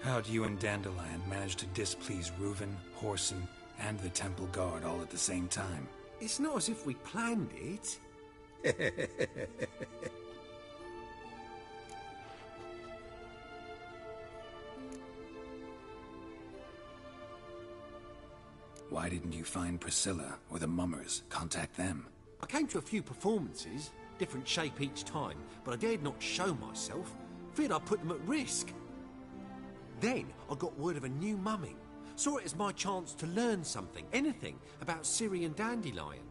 How'd you and Dandelion manage to displease Reuven, Whoreson, and the Temple Guard all at the same time? It's not as if we planned it. Why didn't you find Priscilla or the Mummers? Contact them. I came to a few performances, different shape each time, but I dared not show myself. Feared I'd put them at risk. Then I got word of a new mumming. Saw it as my chance to learn something, anything, about Ciri and Dandelion.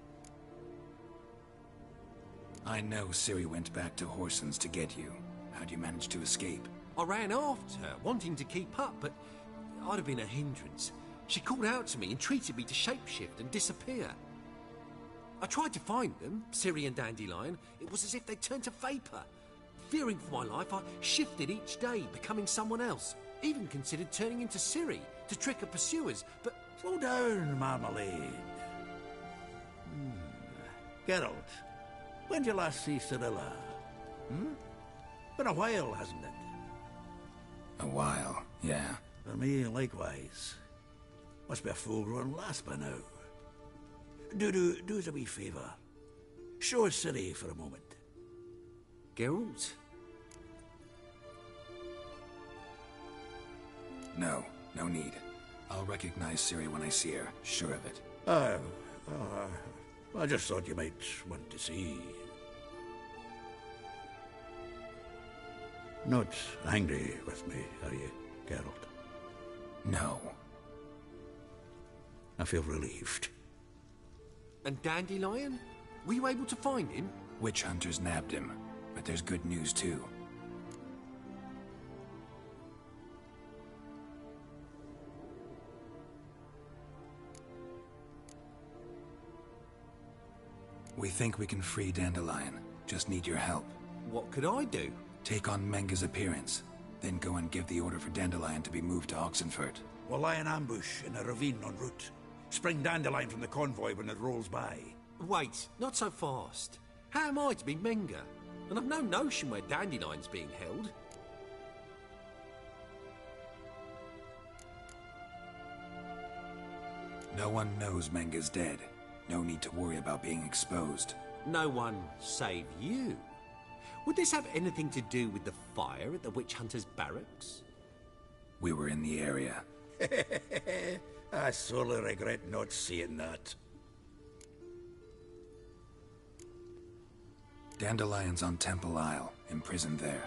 I know Ciri went back to Whoreson's to get you. How'd you manage to escape? I ran after her, wanting to keep up, but I'd have been a hindrance. She called out to me, entreated me to shapeshift and disappear. I tried to find them, Ciri and Dandelion. It was as if they'd turned to vapour. Fearing for my life, I shifted each day, becoming someone else. Even considered turning into Ciri to trick her pursuers, but... Slow down, Marmalade. Geralt, when did you last see Cirilla? Been a while, hasn't it? A while, yeah. For me, likewise. Must be a full-grown lass by now. Do us a wee favour. Show us Ciri for a moment. Geralt? No, no need. I'll recognize Ciri when I see her, sure of it. I just thought you might want to see. Not angry with me, are you, Geralt? No. I feel relieved. And Dandelion? Were you able to find him? Witch hunters nabbed him, but there's good news too. We think we can free Dandelion. Just need your help. What could I do? Take on Menga's appearance, then go and give the order for Dandelion to be moved to Oxenfurt. We'll lie in ambush in a ravine en route. Spring Dandelion from the convoy when it rolls by. Wait, not so fast. How am I to be Menga? And I've no notion where Dandelion's being held. No one knows Menga's dead. No need to worry about being exposed. No one save you. Would this have anything to do with the fire at the Witch Hunters' barracks? We were in the area. I sorely regret not seeing that. Dandelion's on Temple Isle, imprisoned there.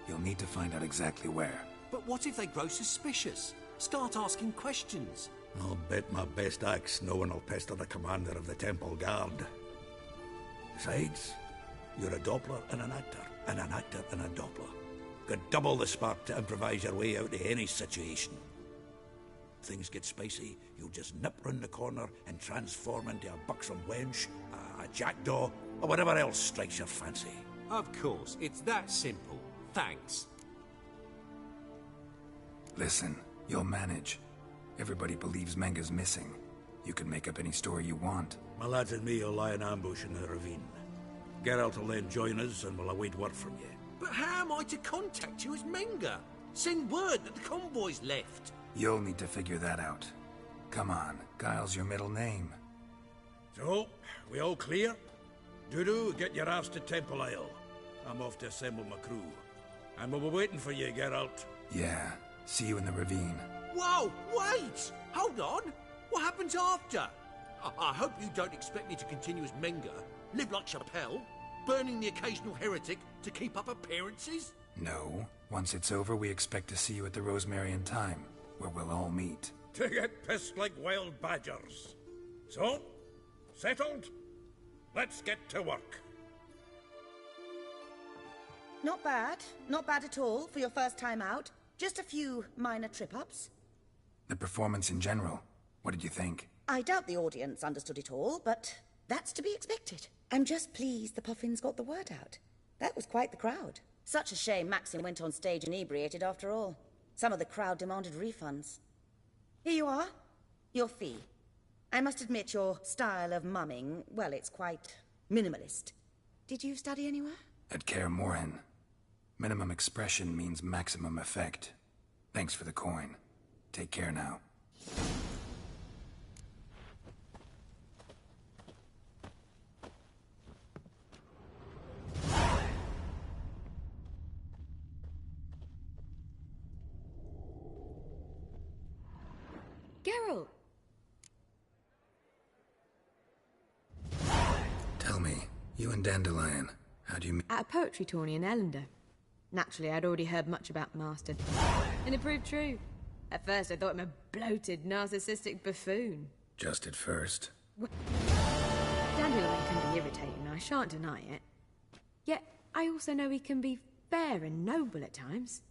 You'll need to find out exactly where. But what if they grow suspicious? Start asking questions? I'll bet my best axe no one will pester the commander of the Temple Guard. Besides, you're a Doppler and an actor and a Doppler. Got double the spark to improvise your way out of any situation. If things get spicy, you'll just nip round the corner and transform into a buxom wench, a jackdaw, or whatever else strikes your fancy. Of course, it's that simple. Thanks. Listen, you'll manage. Everybody believes Menga's missing. You can make up any story you want. My lads and me will lie in ambush in the ravine. Geralt will then join us and we'll await word from you. But how am I to contact you as Menga? Send word that the convoy's left. You'll need to figure that out. Come on, Guile's your middle name. So, we all clear? Dudu, get your ass to Temple Isle. I'm off to assemble my crew. And we'll be waiting for you, Geralt. Yeah, see you in the ravine. Whoa, wait! Hold on! What happens after? I hope you don't expect me to continue as Menga, live like Chappelle, burning the occasional heretic to keep up appearances? No. Once it's over, we expect to see you at the Rosemary in Time, where we'll all meet. To get pissed like wild badgers. So, settled? Let's get to work. Not bad. Not bad at all for your first time out. Just a few minor trip-ups. The performance in general, what did you think? I doubt the audience understood it all, but that's to be expected. I'm just pleased the Puffins got the word out. That was quite the crowd. Such a shame Maxim went on stage inebriated after all. Some of the crowd demanded refunds. Here you are. Your fee. I must admit your style of mumming, well, it's quite minimalist. Did you study anywhere? At Kaer Morhen. Minimum expression means maximum effect. Thanks for the coin. Take care now. Geralt! Tell me, you and Dandelion, how do you meet? At a poetry tourney in Ellender. Naturally, I'd already heard much about the Master. And it proved true. At first, I thought him a bloated, narcissistic buffoon. Just at first. Dandelion can be irritating, I shan't deny it. Yet, I also know he can be fair and noble at times.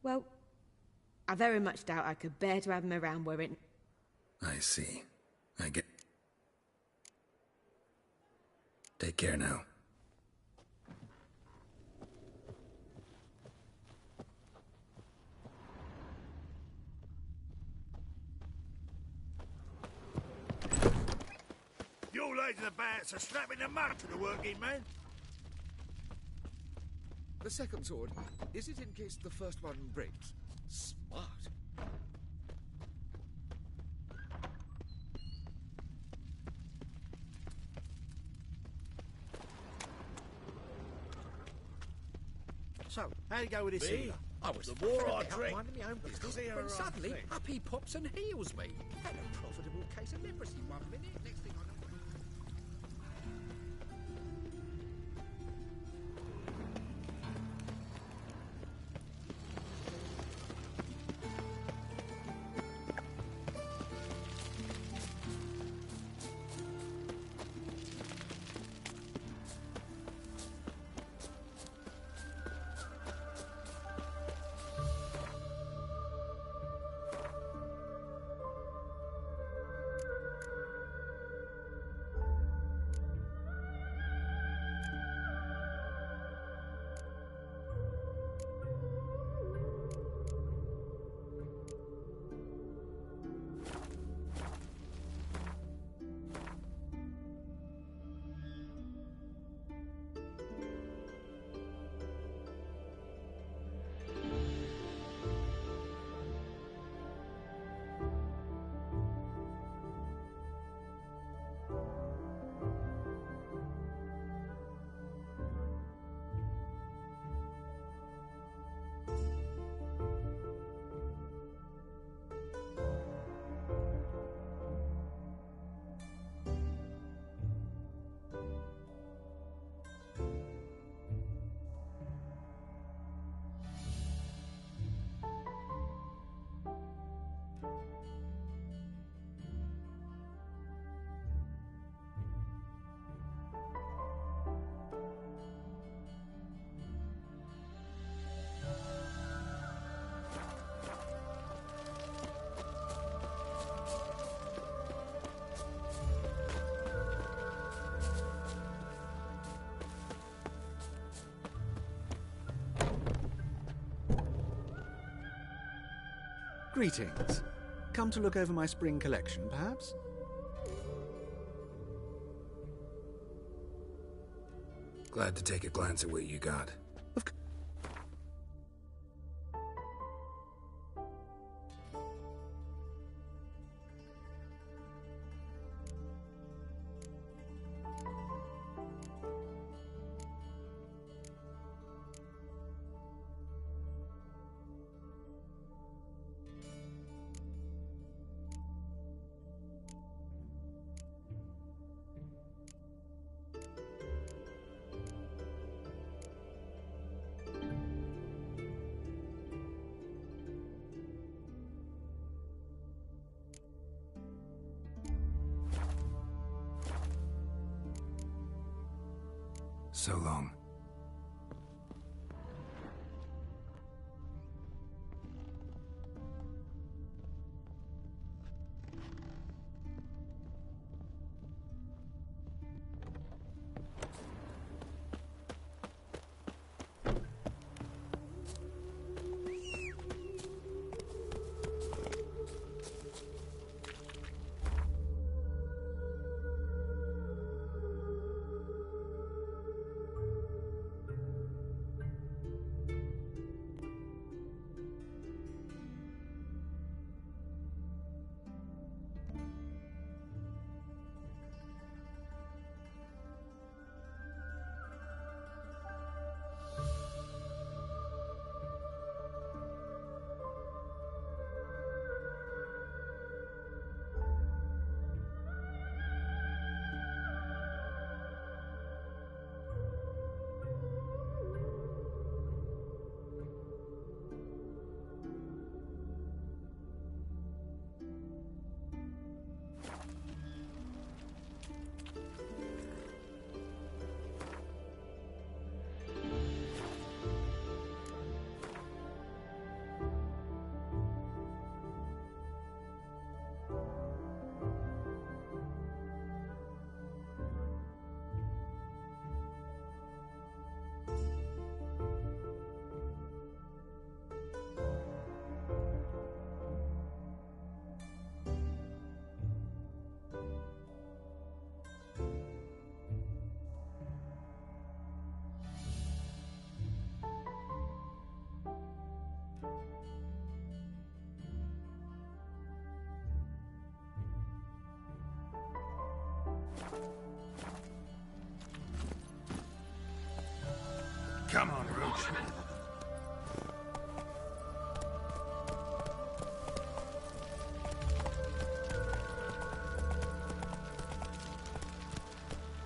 Well, I very much doubt I could bear to have him around were it... I see. I get... Take care now. You lads in the bats are snapping the mud to the working man. The second sword, is it in case the first one breaks? Smart. So, how'd it go with this healer? I was The more I out drink, minding my own business, clearer when I suddenly think. up he pops and heals me. Had a profitable case of leprosy one minute, next thing I know... Greetings. Come to look over my spring collection, perhaps? Glad to take a glance at what you got. So long.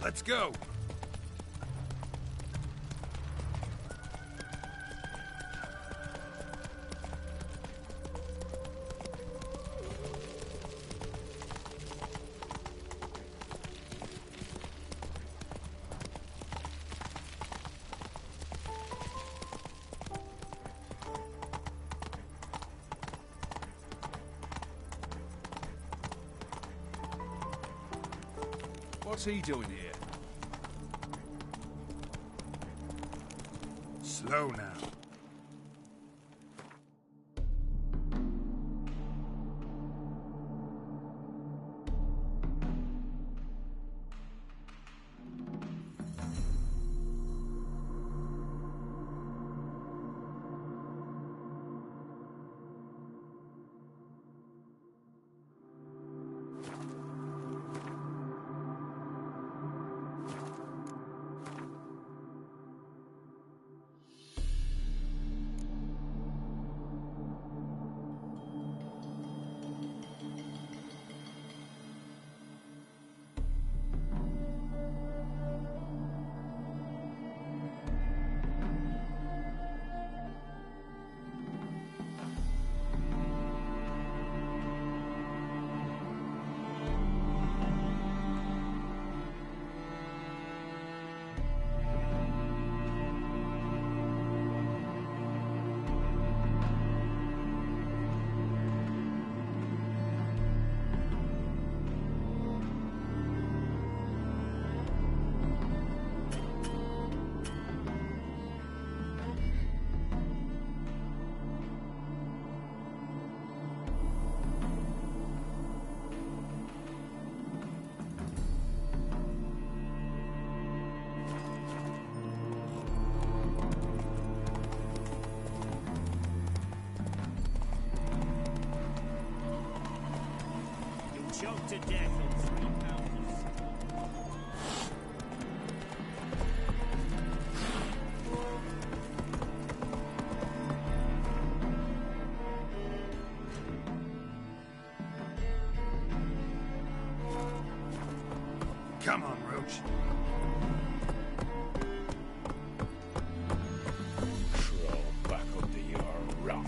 Let's go! What's he doing here? Slow now. Choked to death on 3 pounds. Come on, Roach. Crawl back under your rock.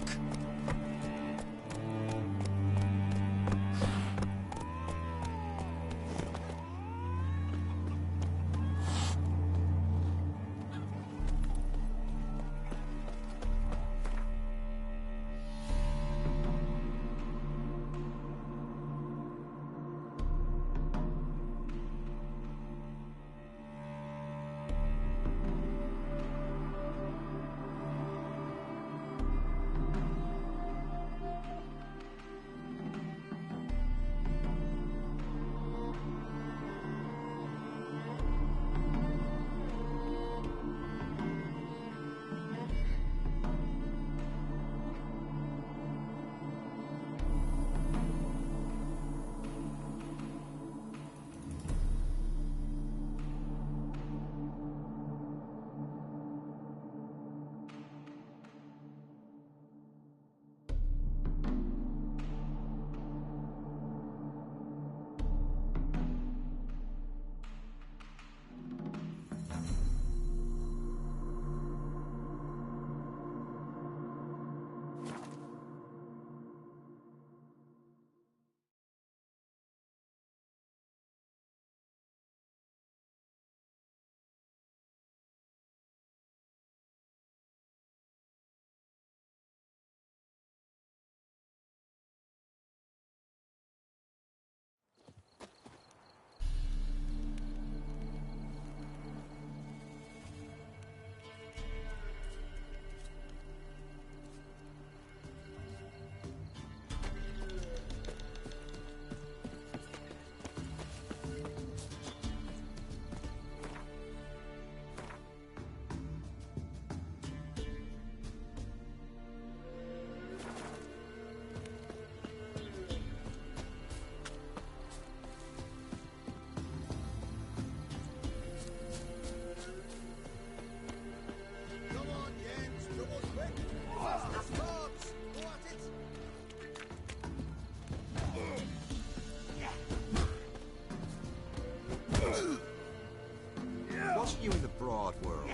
world.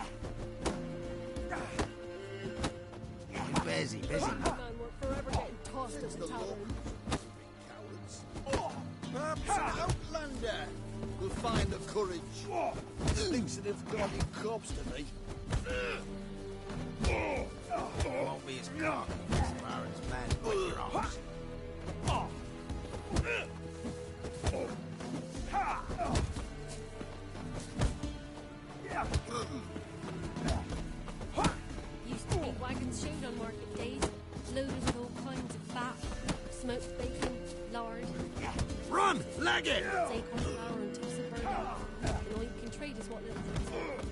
Busy. Man, we're forever getting tossed as the tavern. Perhaps an outlander will find the courage. Thinks that if got any corpse to me. Won't be as cocky as far as man with your arms. Used to be wagons showed on market days, loaded with all kinds of fat, smoked bacon, lard, Run! Leg it! acorn flour and toss of burger. And all you can trade is what little things are.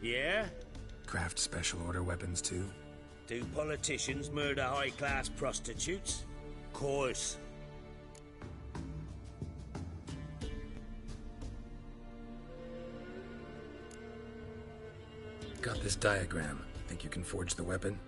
Yeah? Craft special order weapons too? Do politicians murder high-class prostitutes? Course. Got this diagram. Think you can forge the weapon?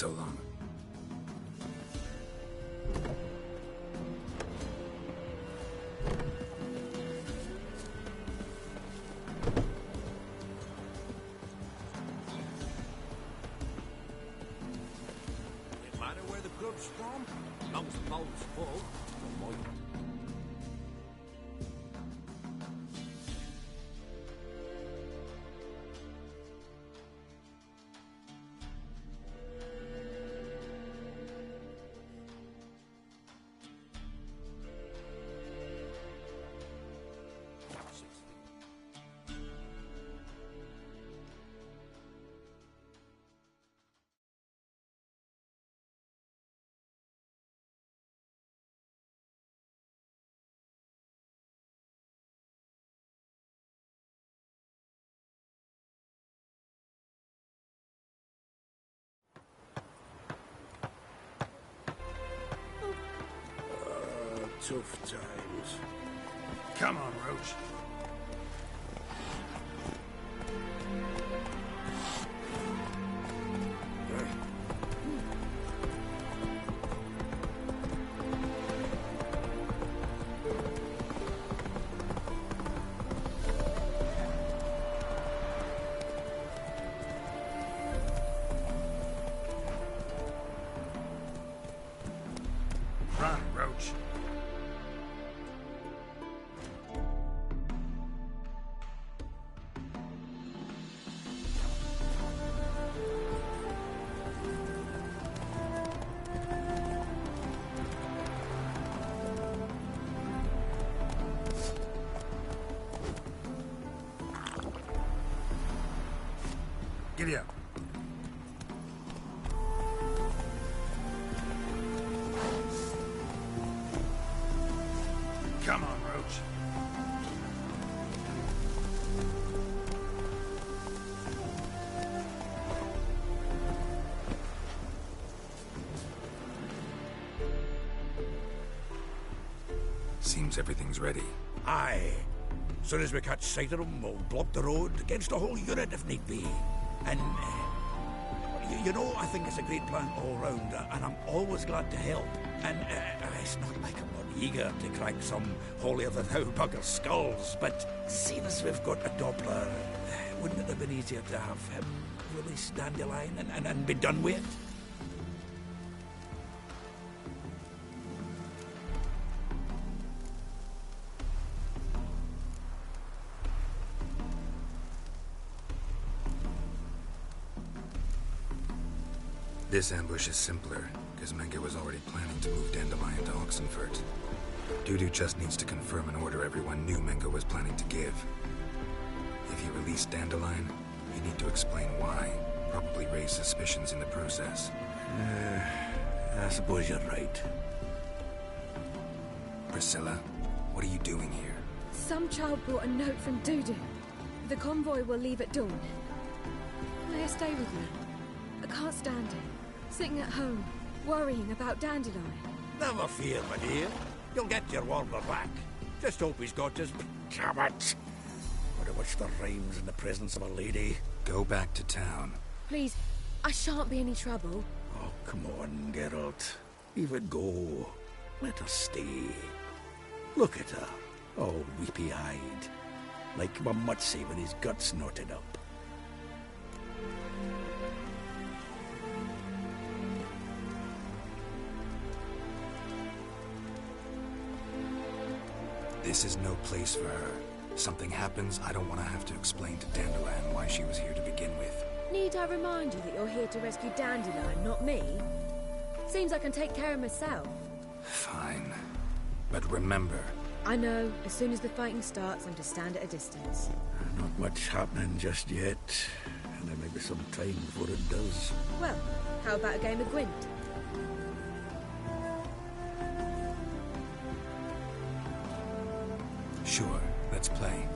so long. No matter where the grub's from, as long as the bowl's full, don't mind. Tough times. Come on, Roach. Run, Roach. Giddy up. Come on, Roach. Seems everything's ready. Aye. Soon as we catch sight of them, we'll block the road against a whole unit if need be. And, you know, I think it's a great plan all round, and I'm always glad to help. And it's not like I'm not eager to crack some holier-than-thou bugger's skulls, but seeing as we've got a Doppler, wouldn't it have been easier to have him release Dandelion and be done with it? This ambush is simpler, because Menge was already planning to move Dandelion to Oxenfurt. Dudu just needs to confirm an order everyone knew Menge was planning to give. If you release Dandelion, you need to explain why. Probably raise suspicions in the process. I suppose you're right. Priscilla, what are you doing here? Some child brought a note from Dudu. The convoy will leave at dawn. May I stay with you? I can't stand it. Sitting at home, worrying about Dandelion. Never fear, my dear. You'll get your warmer back. Just hope he's got his... Damn it! What a wish the rhymes in the presence of a lady. Go back to town. Please, I shan't be any trouble. Oh, come on, Geralt. Leave it go. Let her stay. Look at her, all weepy-eyed. Like my Mutsy with his guts knotted up. This is no place for her. Something happens, I don't want to have to explain to Dandelion why she was here to begin with. Need I remind you that you're here to rescue Dandelion, not me? Seems I can take care of myself. Fine. But remember... I know. As soon as the fighting starts, I'm to stand at a distance. Not much happening just yet. And there may be some time before it does. Well, how about a game of Gwent? Sure, let's play.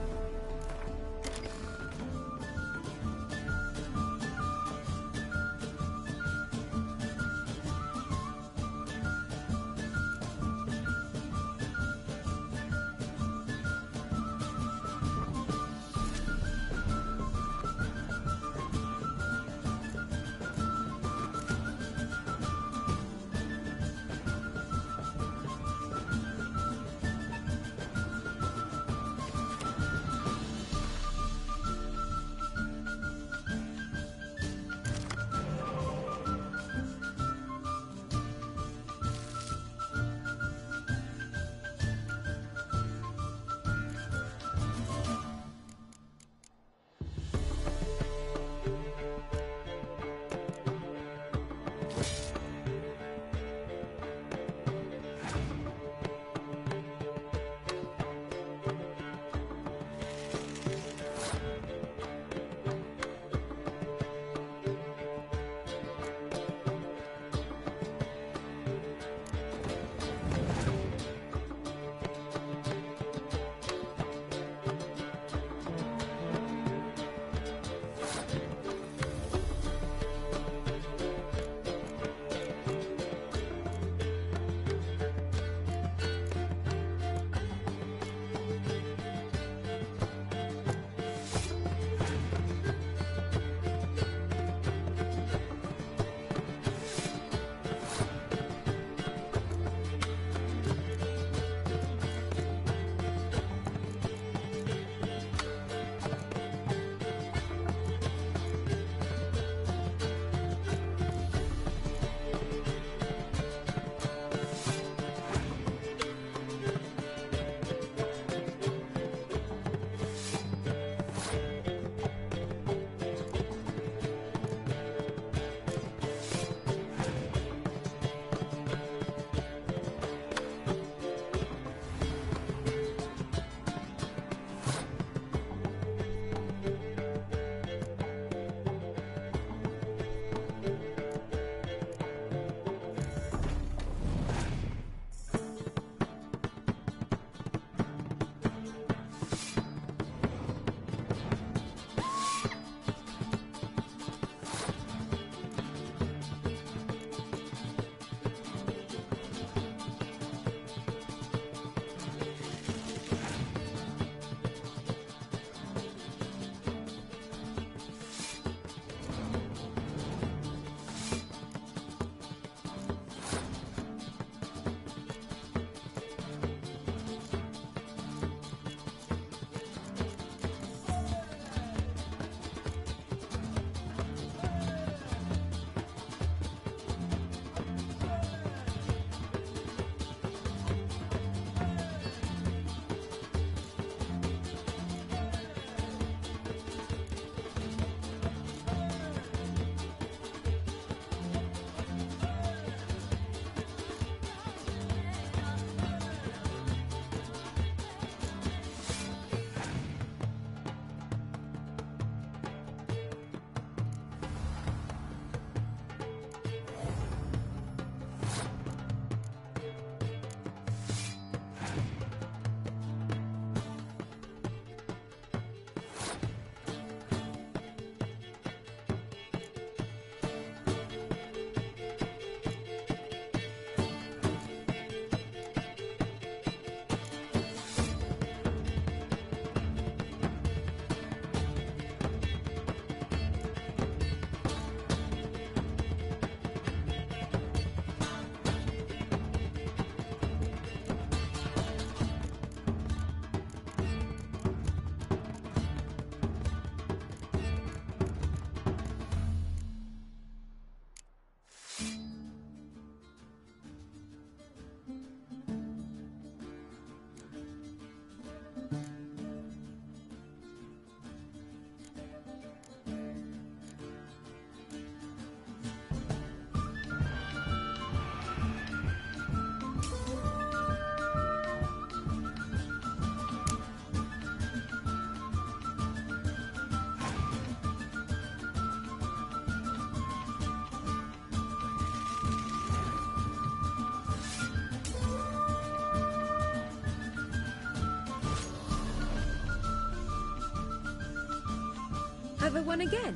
Another one again?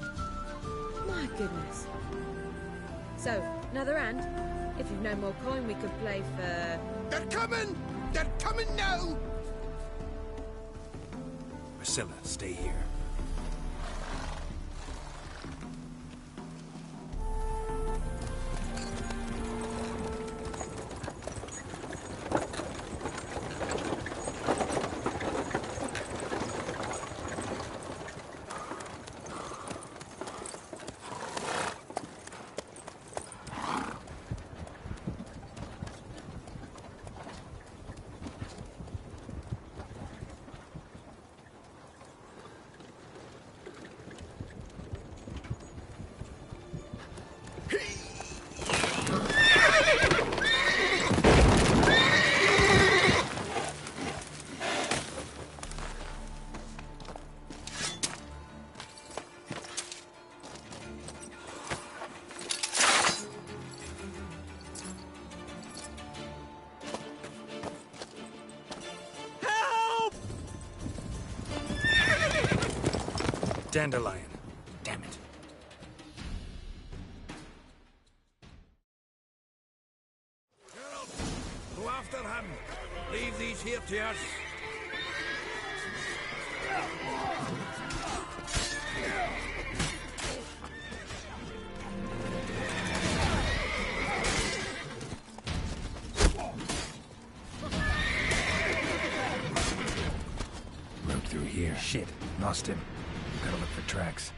My goodness. So, another hand? If you've no more coin, we could play for... They're coming! They're coming now! Priscilla, stay here. Dandelion. Damn it. Gerald, go after him. Leave these here to us. Broke through here. Shit. Lost him. Gotta look for tracks.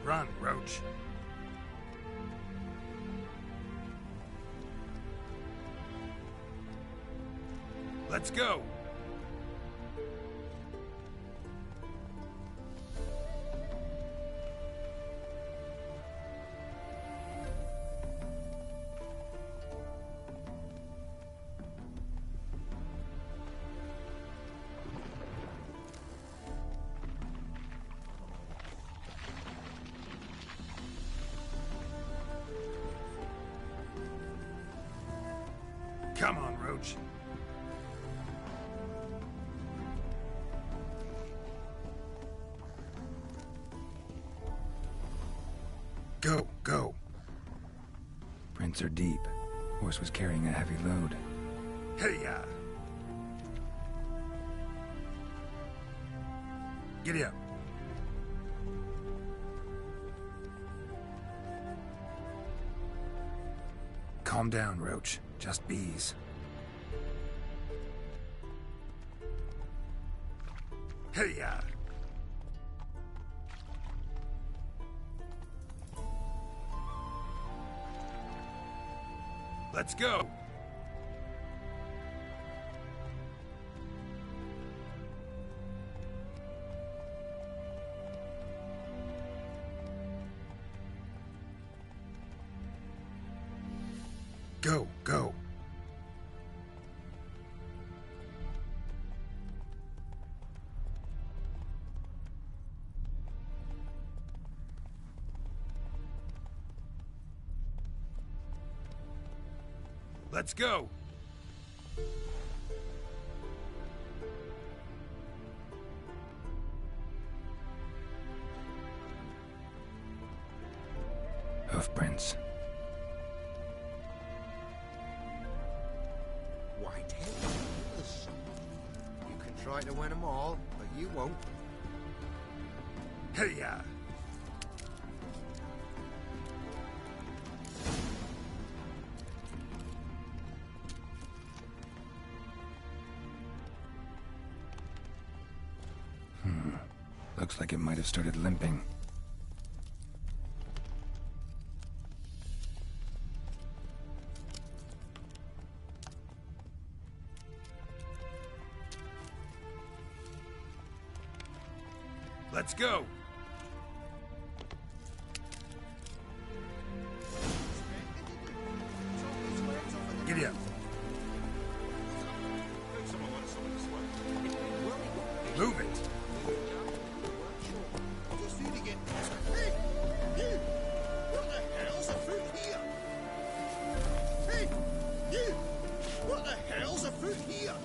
Run, Roach. Let's go. Come on, Roach. Go, go. Prints are deep. Horse was carrying a heavy load. Hey-ya. Giddy up. Calm down, Roach. Just bees. Hey-ya. Let's go. Go, go. Let's go. Hoofprints. White Hills. You can try to win them all, but you won't. Hey-ya. Looks like it might have started limping. Let's go. Giddy up. Move it. Just need to get... Hey! You! What the hell's afoot here? Hey! You! What the hell's afoot here?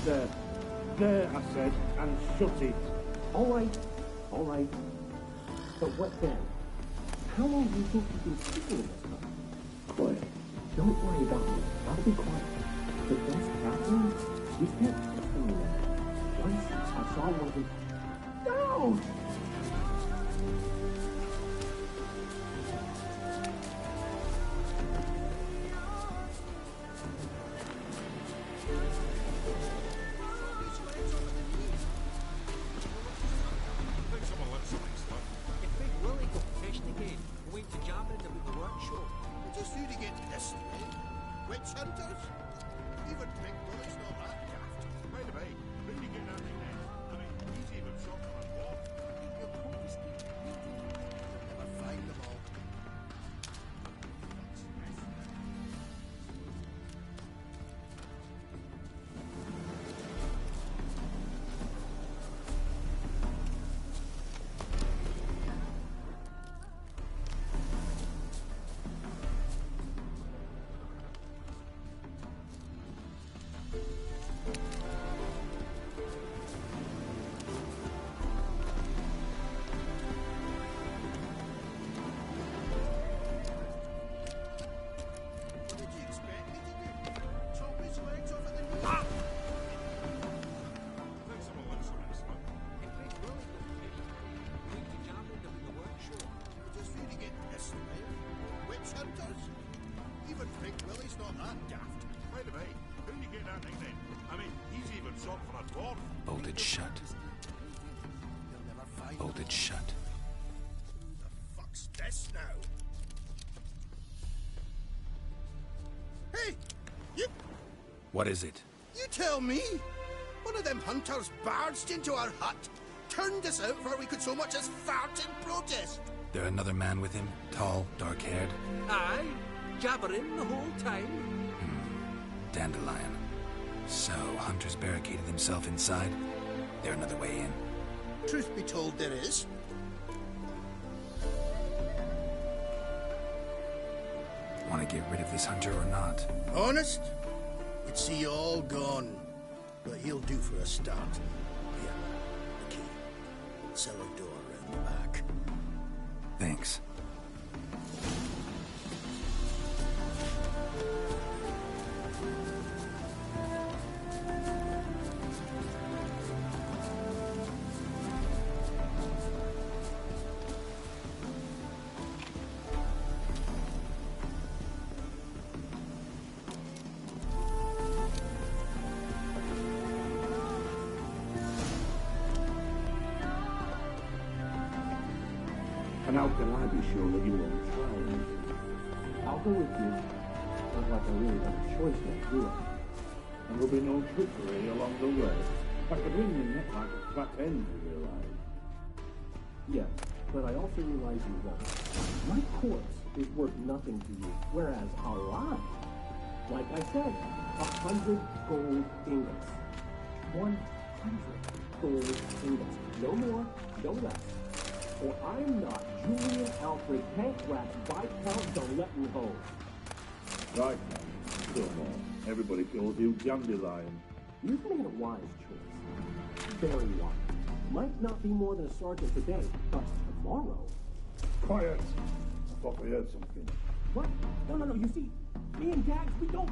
there. There, I said, and shut it. All right. But what then? How long do you think you've been sitting in this stuff? Quiet. Don't worry about me. I'll be quiet. But those Catherine, you can't trust them anymore. Once I saw one of them. No! Bolted shut. Bolted shut. The fuck's this now? Hey! You... What is it? You tell me! One of them hunters barged into our hut, turned us out before we could so much as fart in protest! There another man with him? Tall, dark-haired? Aye, jabbering the whole time. Dandelion. So, Hunter's barricaded himself inside? There another way in? Truth be told, there is. Want to get rid of this Hunter or not? Honest? You'd see you all gone. But he'll do for a start. Here, the key. Cellar door round the back. Thanks. And how can I be sure that you won't try anything? I'll go with you. Not like I really have a choice now, do I? And there'll be no trickery along the way. I could wring your neck like a fat hen, you realize. Yes, but I also realize you won't. My corpse is worth nothing to you, whereas alive, like I said, 100 gold ingots. 100 gold ingots. No more, no less. Or I'm not Julian Alfred Pancras Viscount Darleton-Hove. Right now, come on. Everybody calls you Dandelion. You've made a wise choice. Very wise. Might not be more than a sergeant today, but tomorrow... Quiet! I thought we heard something. What? No. You see, me and Dags, we don't...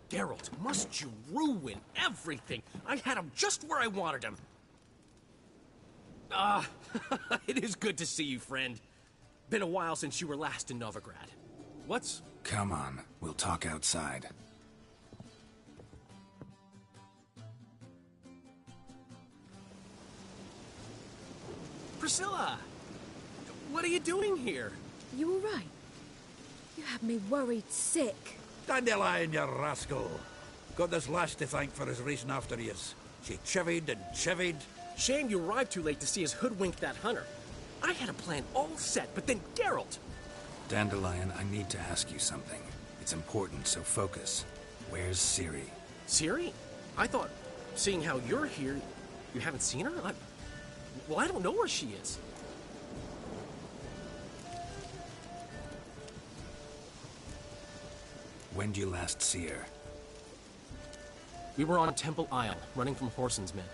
Geralt, must you ruin everything? I had him just where I wanted him. It is good to see you, friend. Been a while since you were last in Novigrad. What's... Come on, we'll talk outside. Priscilla! What are you doing here? You all right? You had me worried sick. Dandelion, you rascal. Got this lass to thank for his racing after yous. She chivied and chivied. Shame you arrived too late to see us hoodwink that hunter. I had a plan all set, but then Geralt... Dandelion, I need to ask you something. It's important, so focus. Where's Ciri? Ciri? I thought, seeing how you're here, you haven't seen her? Well, I don't know where she is. When did you last see her? We were on Temple Isle, running from Whoreson's men.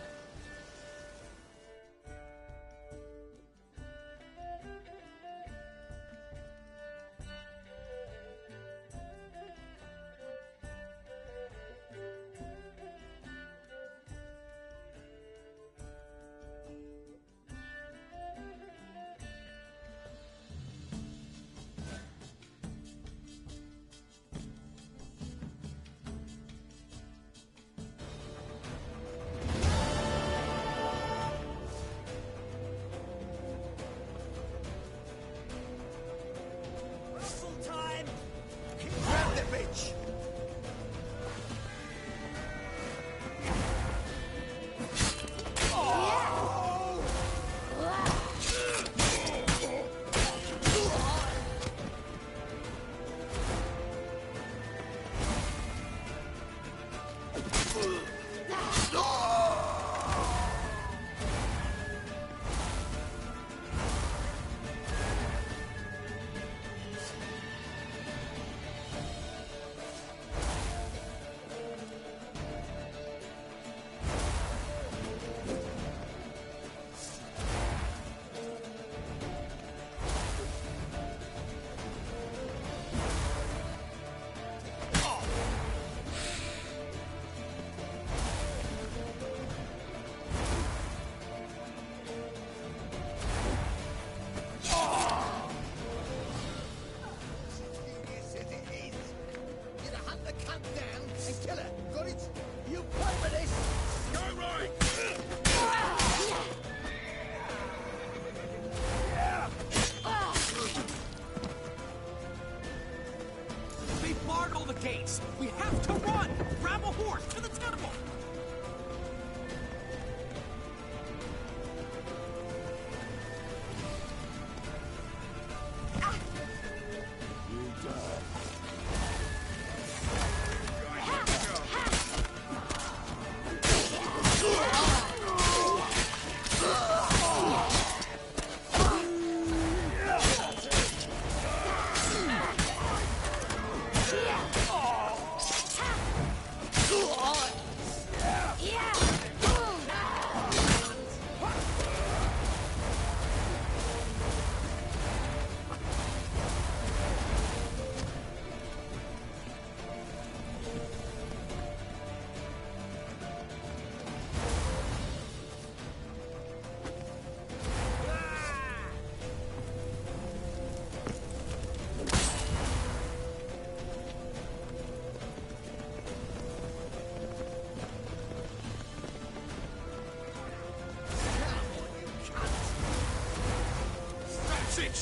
We have to run! Grab a horse to the temple!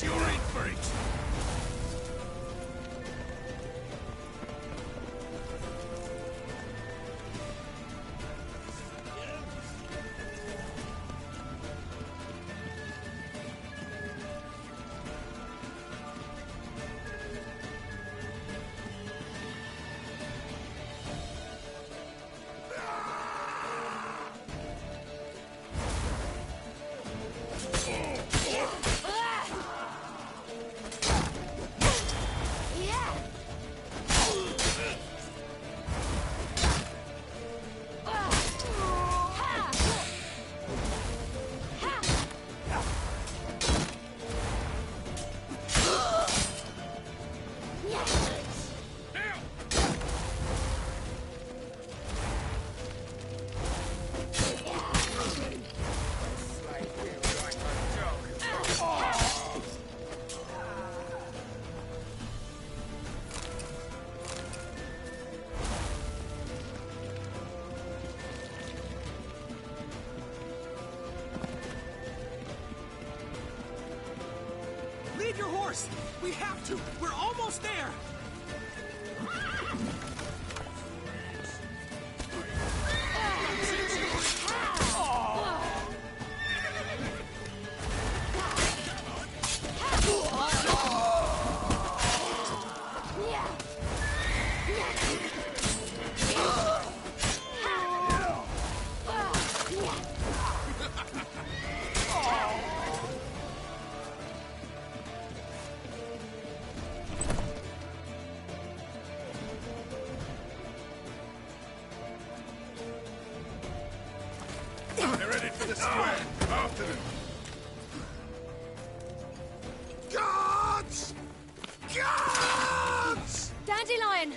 You're in for it! horse! We have to! We're almost there! They're headed for the square. After them. Guards! Guards! Dandelion!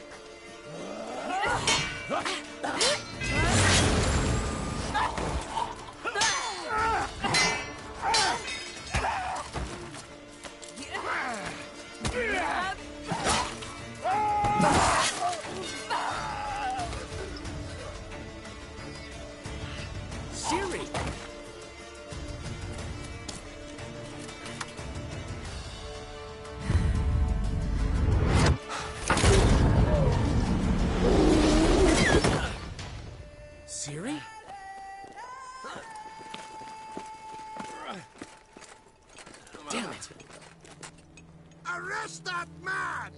Ciri! Ciri? Damn it! Arrest that man!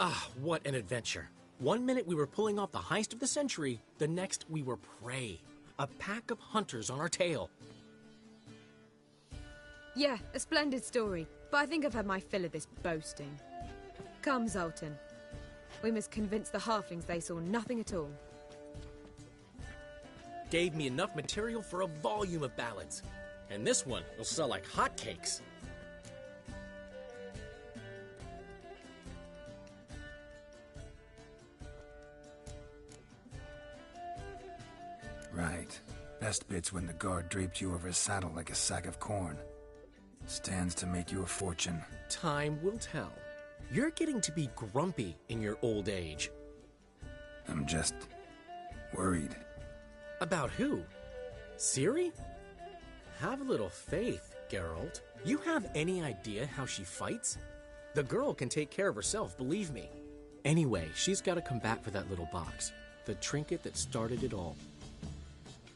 Ah, what an adventure. One minute we were pulling off the heist of the century, the next we were prey. A pack of hunters on our tail. Yeah, a splendid story, but I think I've had my fill of this boasting. Come, Zoltan. We must convince the halflings they saw nothing at all. Gave me enough material for a volume of ballads. And this one will sell like hotcakes. Right. Best bit's when the guard draped you over his saddle like a sack of corn. Stands to make you a fortune. Time will tell. You're getting to be grumpy in your old age. I'm just worried. About who? Ciri? Have a little faith, Geralt. You have any idea how she fights? The girl can take care of herself, believe me. Anyway, she's got to come back for that little box. The trinket that started it all.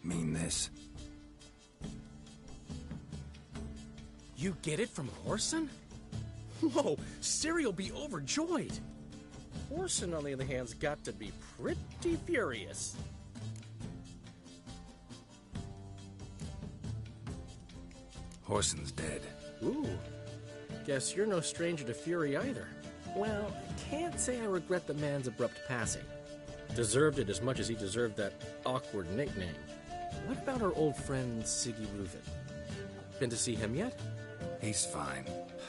Mean this? You get it from Whoreson? Whoa, Ciri will be overjoyed. Whoreson, on the other hand's got to be pretty furious. Whoreson's dead. Ooh, guess you're no stranger to fury either. Well, I can't say I regret the man's abrupt passing. Deserved it as much as he deserved that awkward nickname. What about our old friend Siggy Reuven? Been to see him yet? He's fine.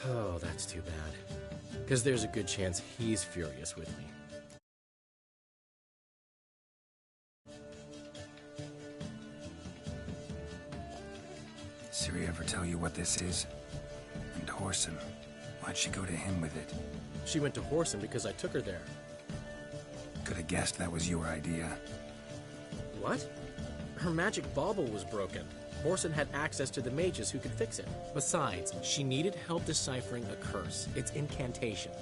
Oh, that's too bad. Because there's a good chance he's furious with me. Ciri ever tell you what this is? And Whoreson, why'd she go to him with it? She went to Whoreson because I took her there. Could have guessed that was your idea. What? Her magic bauble was broken. Whoreson had access to the mages who could fix it. Besides, she needed help deciphering a curse. It's incantation.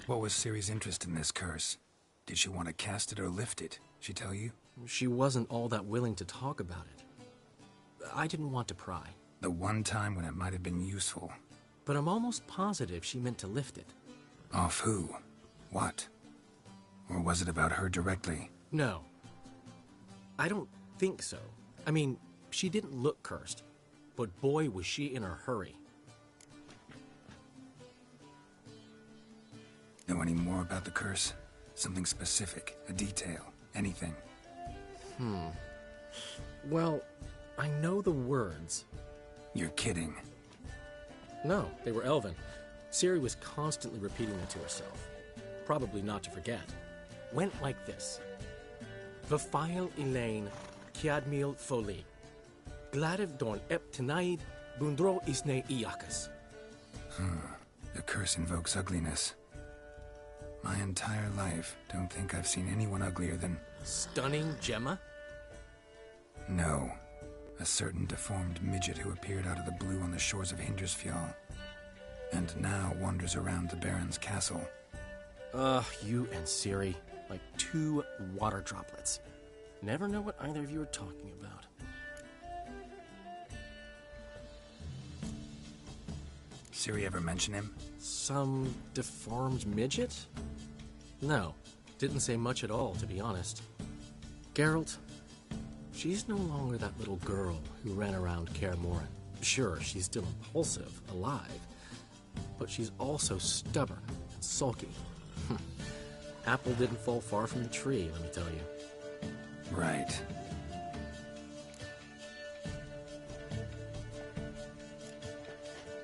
What was Ciri's interest in this curse? Did she want to cast it or lift it? She tell you? She wasn't all that willing to talk about it. I didn't want to pry. The one time when it might have been useful. But I'm almost positive she meant to lift it. Off who? What? Or was it about her directly? No. I don't think so. I mean, she didn't look cursed. But boy, was she in a hurry. Know any more about the curse? Something specific, a detail, anything? Well, I know the words. You're kidding. No, they were Elven. Ciri was constantly repeating it to herself, probably not to forget. Went like this. Vafail Elaine, Kiadmil Foli. Gladiv dorn ep tenaid, bundro isne iakas. The curse invokes ugliness. My entire life, don't think I've seen anyone uglier than... Stunning Gemma? No. A certain deformed midget who appeared out of the blue on the shores of Hindersfjall, and now wanders around the Baron's castle. You and Ciri, like two water droplets. Never know what either of you are talking about. Ciri ever mention him? Some deformed midget? No, didn't say much at all, to be honest. Geralt, she's no longer that little girl who ran around Kaer Morhen. Sure, she's still impulsive, alive, but she's also stubborn and sulky. Apple didn't fall far from the tree, let me tell you. Right.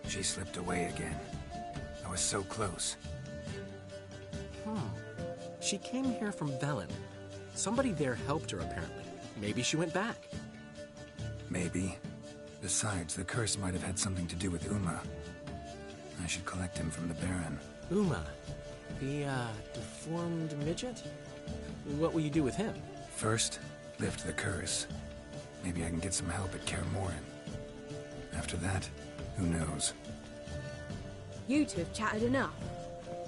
She slipped away again. I was so close. She came here from Velen. Somebody there helped her, apparently. Maybe she went back. Maybe. Besides, the curse might have had something to do with Uma. I should collect him from the Baron. Uma? The, deformed midget? What will you do with him? First, lift the curse. Maybe I can get some help at Kaer Morhen. After that, who knows? You two have chatted enough.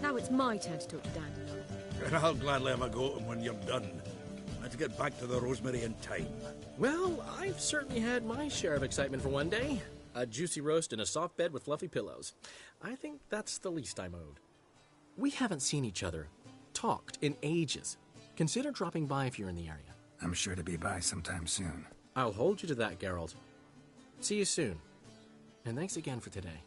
Now it's my turn to talk to Dandelion. And I'll gladly have a go at him when you're done. Let's get back to the Rosemary in time. Well, I've certainly had my share of excitement for one day. A juicy roast and a soft bed with fluffy pillows. I think that's the least I'm owed. We haven't seen each other, talked, in ages. Consider dropping by if you're in the area. I'm sure to be by sometime soon. I'll hold you to that, Geralt. See you soon. And thanks again for today.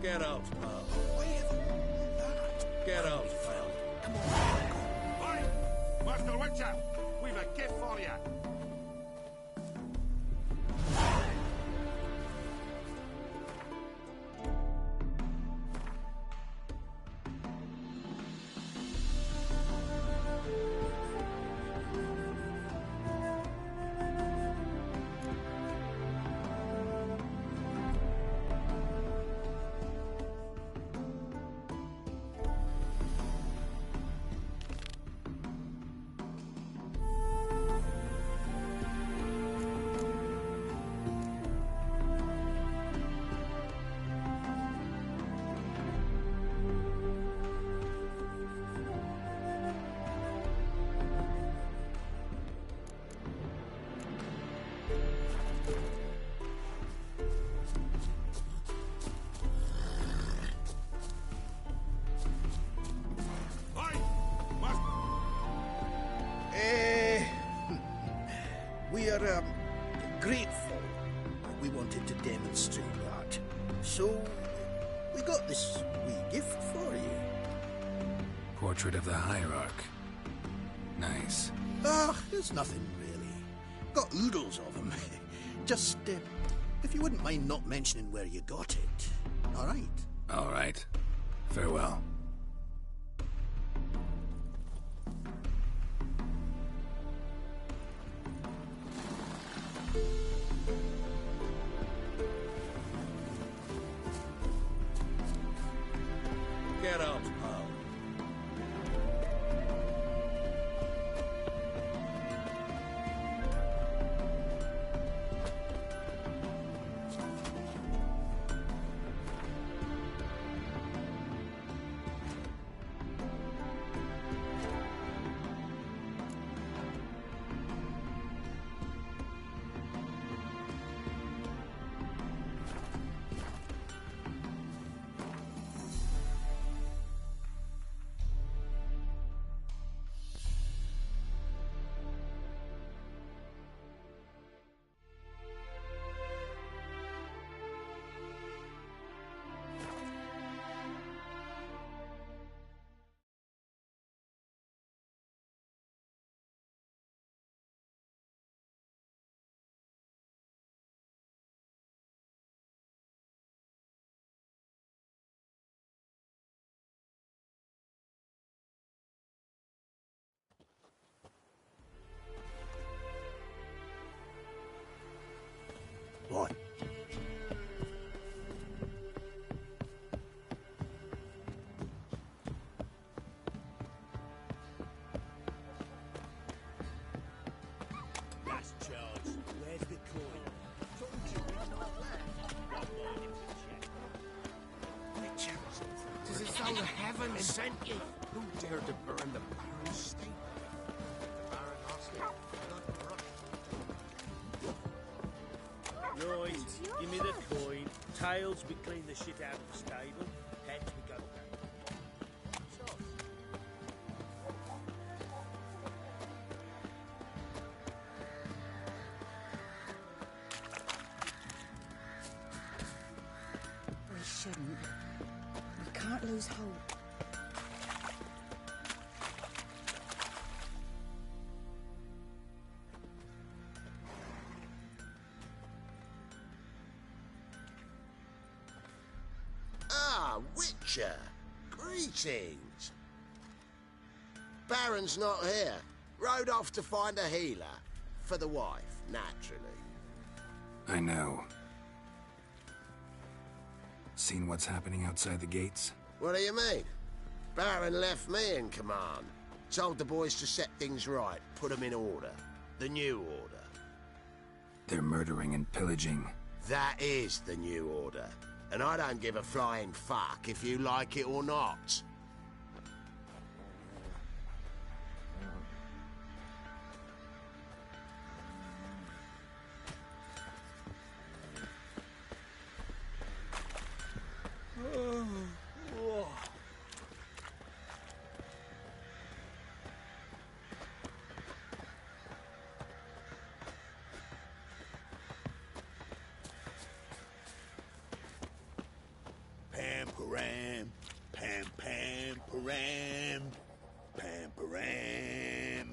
Get out, pal. Get out, pal. Come on. Oi! Master Witcher! We've a gift for you! We are grateful that we wanted to demonstrate that. So, we got this wee gift for you. Portrait of the Hierarch. Nice. There's nothing really. Got oodles of them. Just, if you wouldn't mind not mentioning where you got it. All right? All right. Farewell. Get out, pal. the heavens sent you? Who dared to burn the Baron's stable? Right, give me the coin. Tails, we clean the shit out of the stable. Heads, we go back. We shouldn't. We can't lose hope. Witcher, greetings. Baron's not here. Rode off to find a healer. For the wife, naturally. I know. Seen what's happening outside the gates? What do you mean? Baron left me in command. Told the boys to set things right, put them in order. The new order. They're murdering and pillaging. That is the new order. And I don't give a flying fuck if you like it or not. Pam-param, pam-pam-param, pam-param.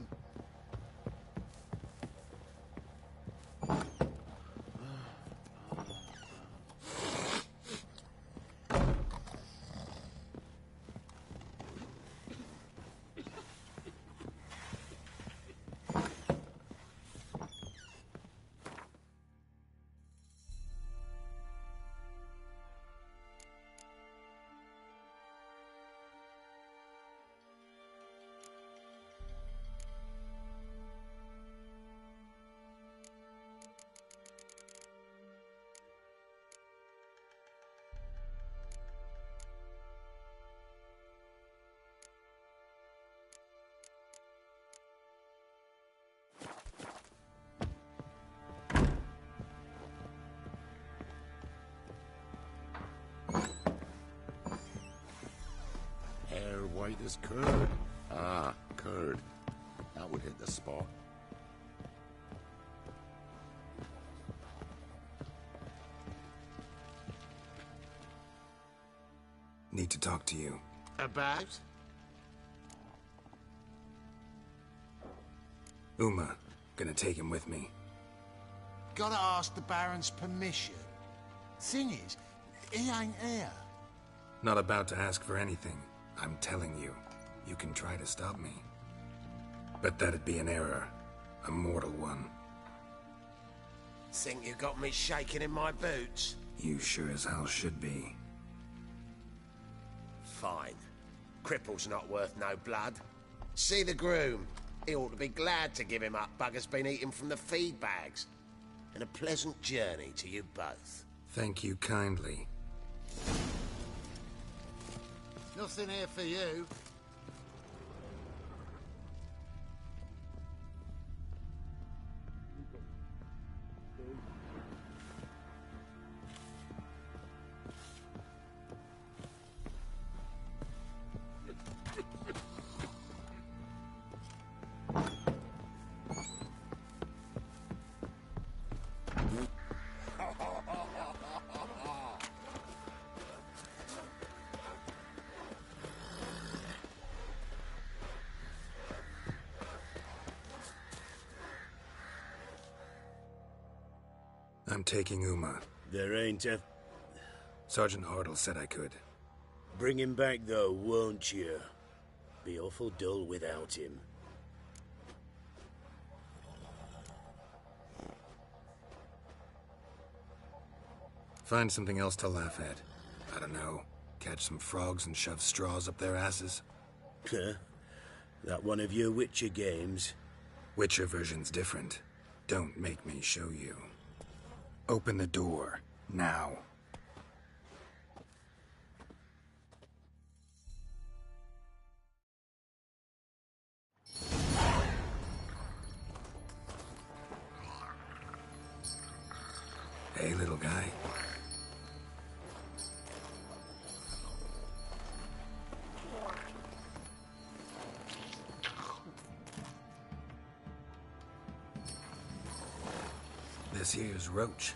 Hair white as curd. Ah, curd. That would hit the spot. Need to talk to you. About? Uma. Gonna take him with me. Gotta ask the Baron's permission. Thing is, he ain't here. Not about to ask for anything. I'm telling you. You can try to stop me. But that'd be an error. A mortal one. Think you got me shaking in my boots? You sure as hell should be. Fine. Cripple's not worth no blood. See the groom. He ought to be glad to give him up. Bugger's been eating from the feed bags. And a pleasant journey to you both. Thank you kindly. Nothing here for you. I'm taking Uma. There ain't a... Sergeant Hartle said I could. Bring him back, though, won't you? Be awful dull without him. Find something else to laugh at. I don't know. Catch some frogs and shove straws up their asses. Huh? That one of your Witcher games? Witcher version's different. Don't make me show you. Open the door. Now. Hey, little guy. This here's Roach.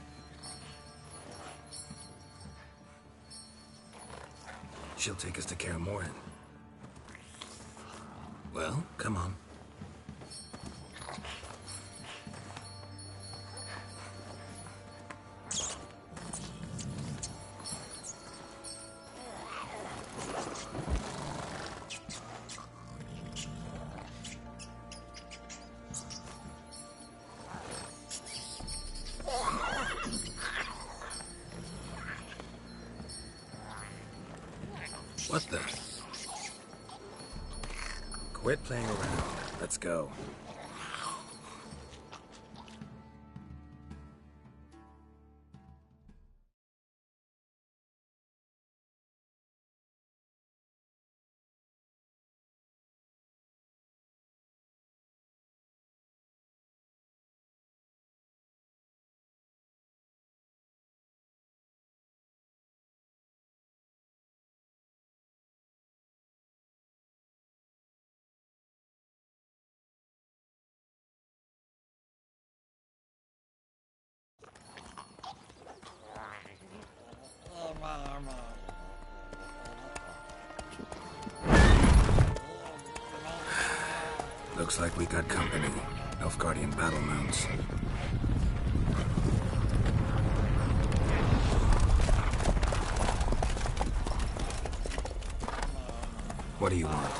She'll take us to Kaer Morhen. Well, come on. What the? Quit playing around. Let's go. Looks like we got company. Nilfgaardian battle mounts. What do you want?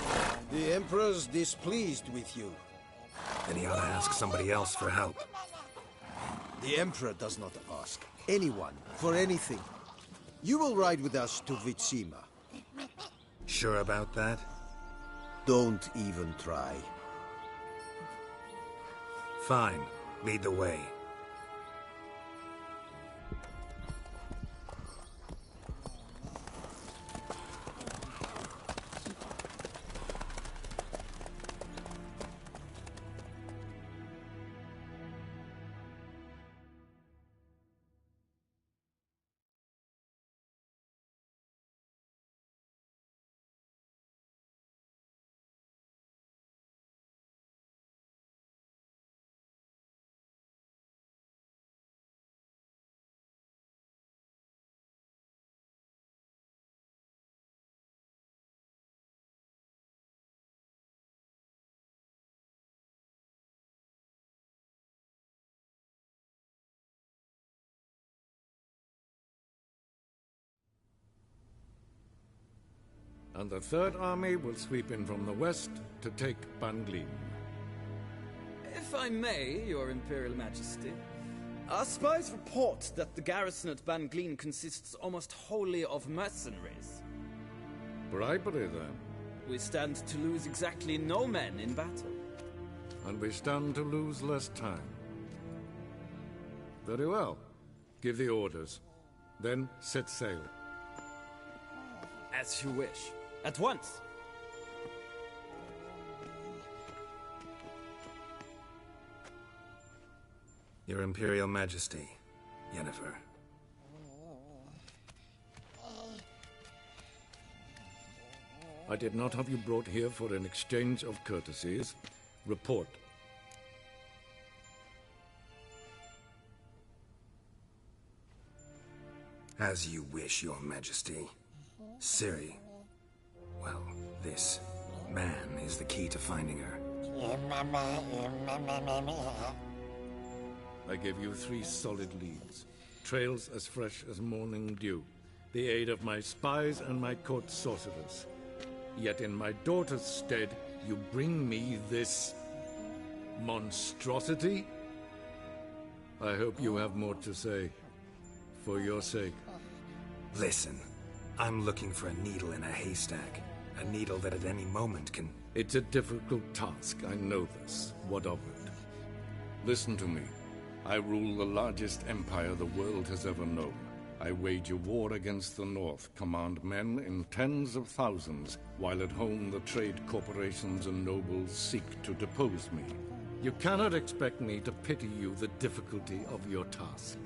The Emperor's displeased with you. Then he ought to ask somebody else for help. The Emperor does not ask anyone for anything. You will ride with us to Vitsima. Sure about that? Don't even try. Fine. Lead the way. And the Third Army will sweep in from the west to take Ban Glin. If I may, Your Imperial Majesty, our spies report that the garrison at Ban Glin consists almost wholly of mercenaries. Bribery, then. We stand to lose exactly no men in battle. And we stand to lose less time. Very well. Give the orders. Then set sail. As you wish. At once. Your Imperial Majesty, Yennefer. I did not have you brought here for an exchange of courtesies. Report. As you wish, Your Majesty. Ciri. Well, this man is the key to finding her. I gave you 3 solid leads. Trails as fresh as morning dew. The aid of my spies and my court sorcerers. Yet in my daughter's stead, you bring me this monstrosity? I hope you have more to say. For your sake. Listen, I'm looking for a needle in a haystack. A needle that at any moment can... It's a difficult task, I know this. What of it? Listen to me. I rule the largest empire the world has ever known. I wage a war against the North, command men in tens of thousands, while at home the trade corporations and nobles seek to depose me. You cannot expect me to pity you the difficulty of your task.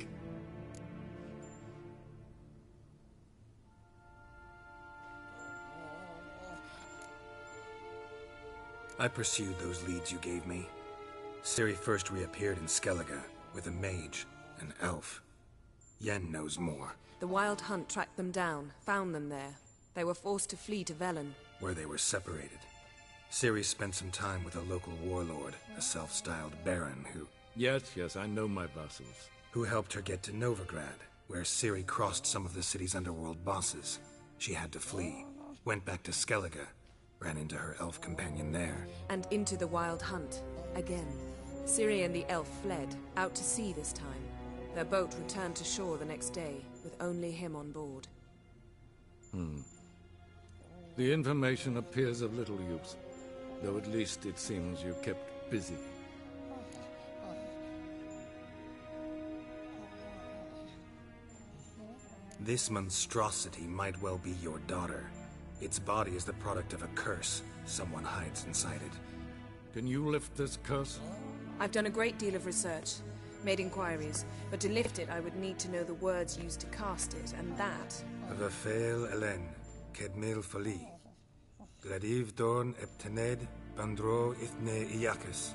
I pursued those leads you gave me. Ciri first reappeared in Skellige with a mage, an elf. Yen knows more. The Wild Hunt tracked them down, found them there. They were forced to flee to Velen, where they were separated. Ciri spent some time with a local warlord, a self-styled baron who... Yes, I know my vassals. Who helped her get to Novigrad, where Ciri crossed some of the city's underworld bosses. She had to flee, went back to Skellige, ran into her elf companion there. and into the Wild Hunt, again. Ciri and the elf fled, out to sea this time. Their boat returned to shore the next day, with only him on board. The information appears of little use, though at least it seems you kept busy. This monstrosity might well be your daughter. Its body is the product of a curse someone hides inside it. Can you lift this curse? I've done a great deal of research, made inquiries, but to lift it I would need to know the words used to cast it, and that... Vafel Elen, Kedmil Fali, Gladiv Dorn Eptened, Bandro Ithne Iakis.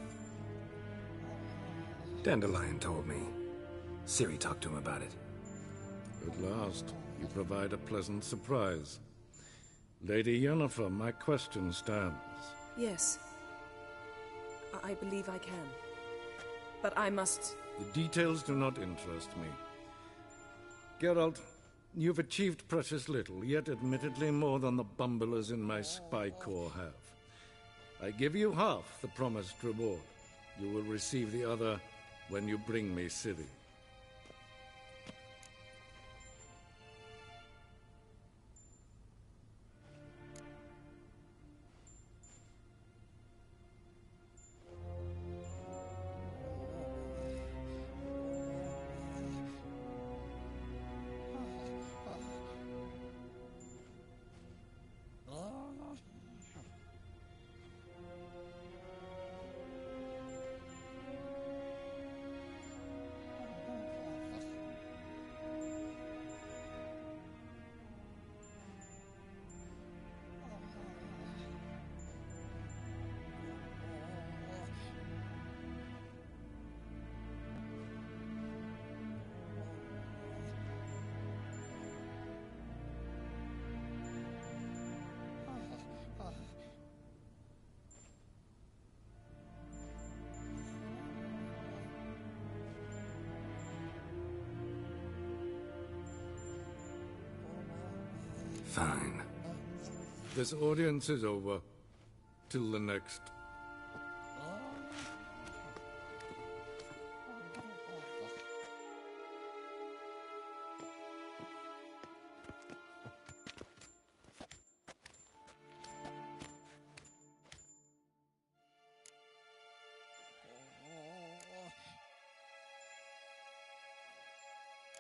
Dandelion told me. Ciri talked to him about it. At last, you provide a pleasant surprise. Lady Yennefer, my question stands. Yes. I believe I can. But I must... The details do not interest me. Geralt, you've achieved precious little, yet admittedly more than the bumblers in my spy corps have. I give you half the promised reward. You will receive the other when you bring me Ciri. Fine. This audience is over. Till the next.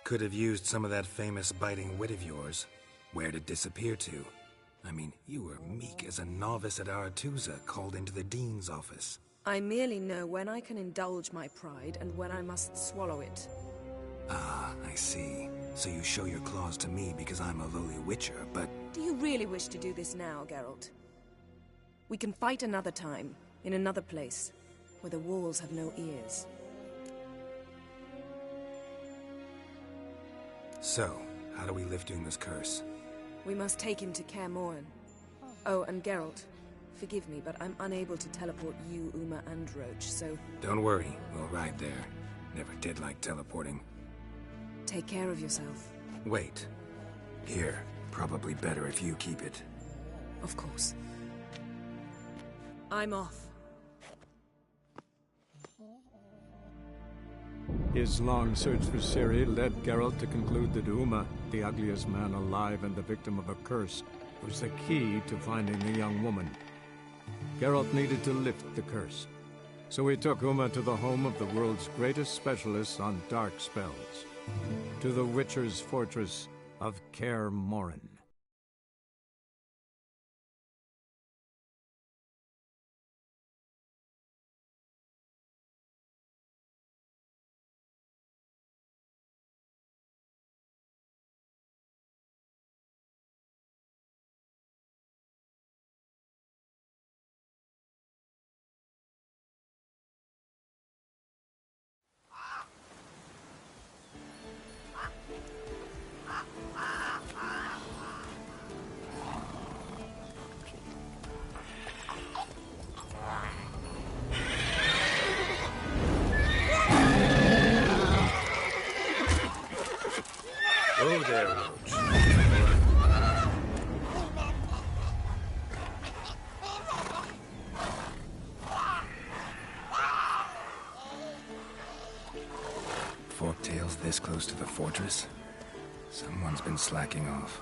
Could have used some of that famous biting wit of yours. Where'd it disappear to? I mean, you were meek as a novice at Aretuza, called into the Dean's office. I merely know when I can indulge my pride and when I must swallow it. Ah, I see. So you show your claws to me because I'm a lowly witcher, but... Do you really wish to do this now, Geralt? We can fight another time, in another place, where the walls have no ears. So, how do we lift Uma's curse? We must take him to Kaer Morhen. Oh, and Geralt, forgive me, but I'm unable to teleport you, Uma, and Roach, so... Don't worry, we'll ride there. Never did like teleporting. Take care of yourself. Wait. Here, probably better if you keep it. Of course. I'm off. His long search for Ciri led Geralt to conclude that Uma, the ugliest man alive and the victim of a curse, was the key to finding the young woman. Geralt needed to lift the curse, so he took Uma to the home of the world's greatest specialists on dark spells, to the Witcher's fortress of Kaer Morhen. there, Roach. Forktails this close to the fortress? Someone's been slacking off.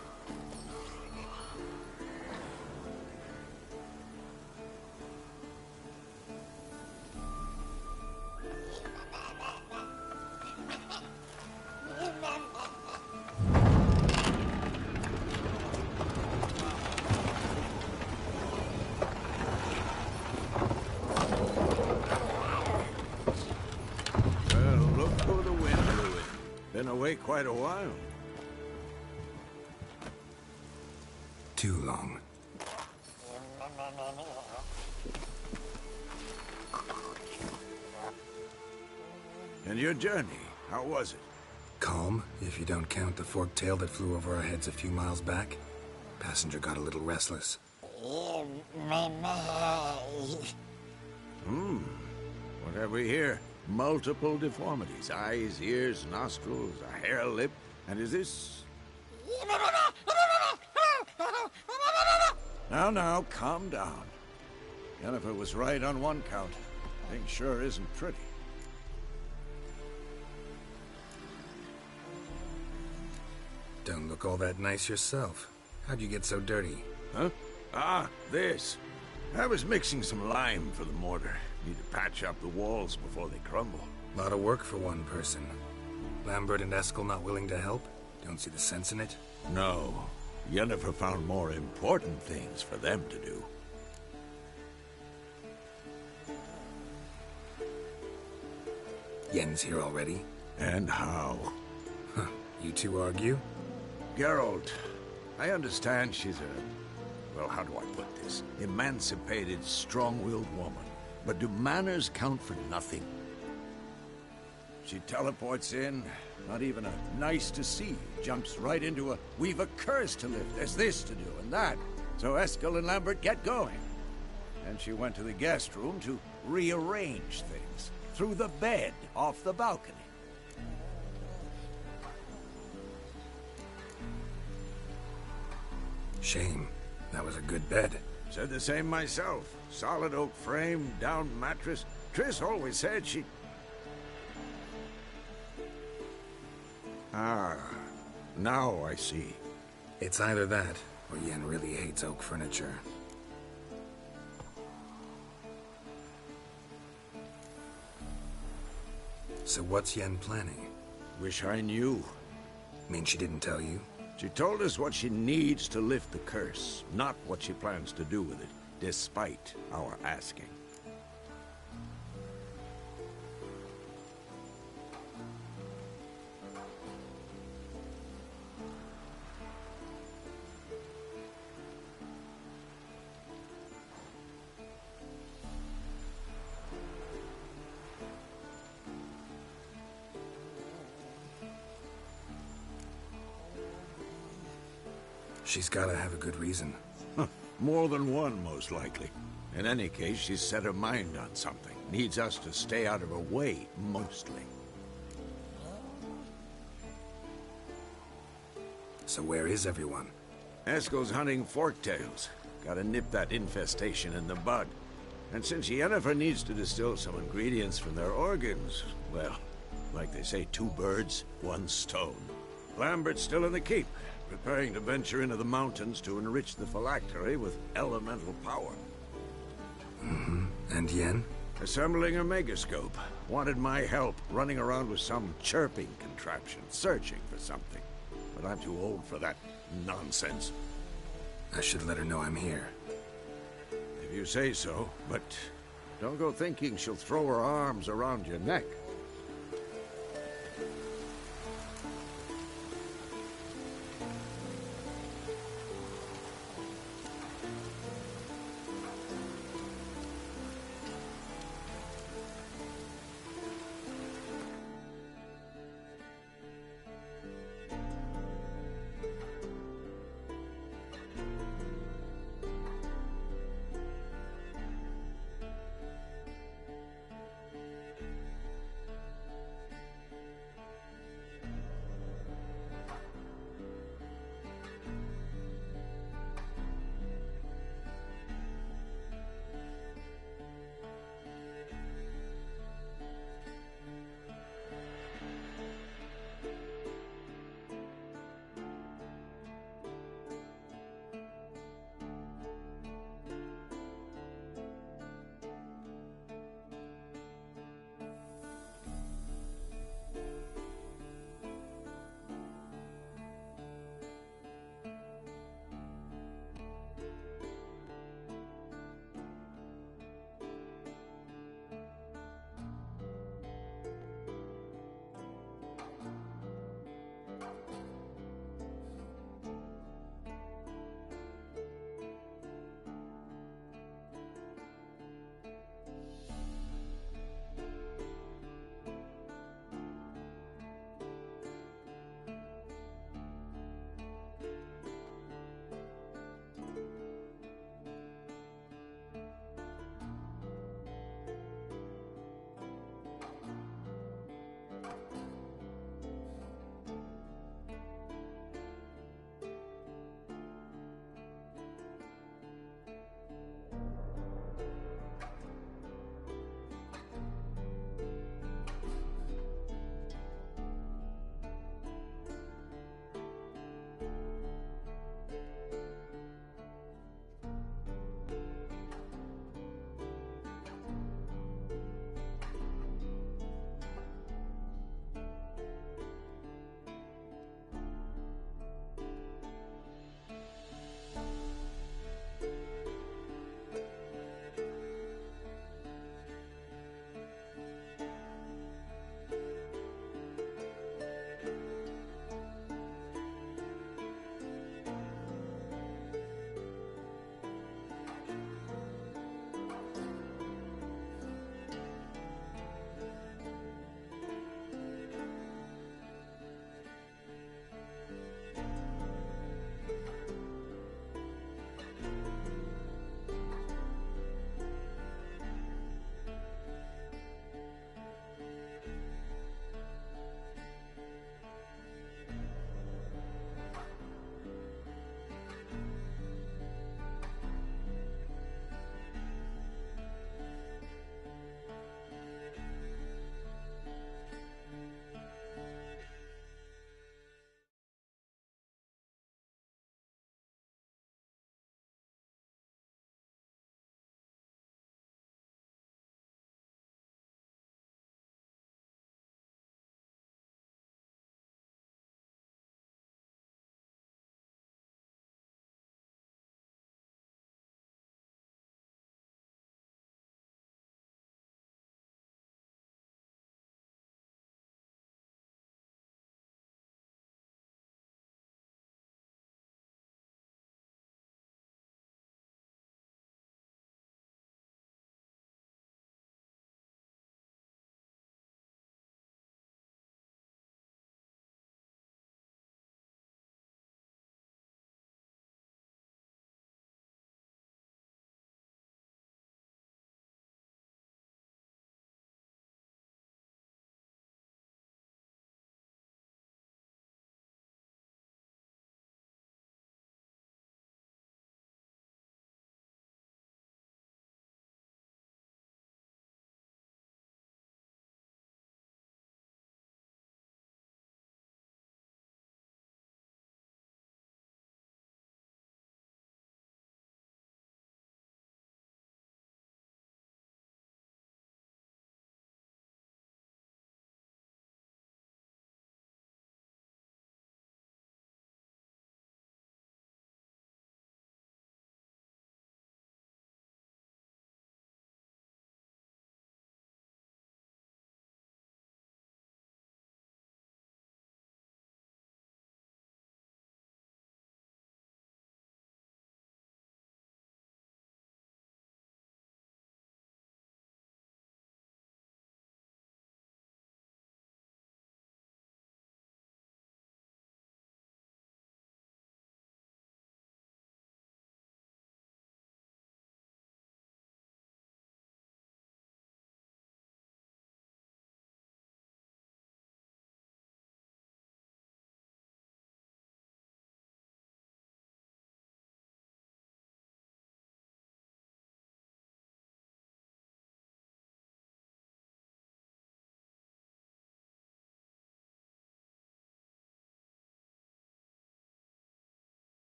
Quite a while. Too long. And your journey, how was it? Calm, if you don't count the forktail that flew over our heads a few miles back. Passenger got a little restless. What have we here? Multiple deformities. Eyes, ears, nostrils, a hair lip. And is this... Now, calm down. Yennefer was right on one count. Thing sure isn't pretty. Don't look all that nice yourself. How'd you get so dirty? Huh? Ah, this. I was mixing some lime for the mortar. Need to patch up the walls before they crumble. A lot of work for one person. Lambert and Eskel not willing to help? Don't see the sense in it? No. Yennefer found more important things for them to do. Yen's here already? And how? Huh. You two argue? Geralt, I understand she's a... well, how do I put this? Emancipated, strong-willed woman. But do manners count for nothing? She teleports in, not even a nice to see, jumps right into a we've a curse to lift, there's this to do and that. So Eskel and Lambert get going. And she went to the guest room to rearrange things. Through the bed, off the balcony. Shame. That was a good bed. Said the same myself. Solid oak frame, down mattress. Triss always said she... Ah, now I see. It's either that, or Yen really hates oak furniture. So what's Yen planning? Wish I knew. Mean she didn't tell you? She told us what she needs to lift the curse, not what she plans to do with it, despite our asking. She's gotta have a good reason. More than one, most likely. In any case, she's set her mind on something. Needs us to stay out of her way, mostly. So where is everyone? Eskel's hunting forktails. Gotta nip that infestation in the bud. And since Yennefer needs to distill some ingredients from their organs, well, like they say, 2 birds, 1 stone. Lambert's still in the keep, preparing to venture into the mountains to enrich the phylactery with elemental power. Mm-hmm. And Yen? Assembling a megascope. Wanted my help running around with some chirping contraption, searching for something. But I'm too old for that nonsense. I should let her know I'm here. If you say so, but don't go thinking she'll throw her arms around your neck.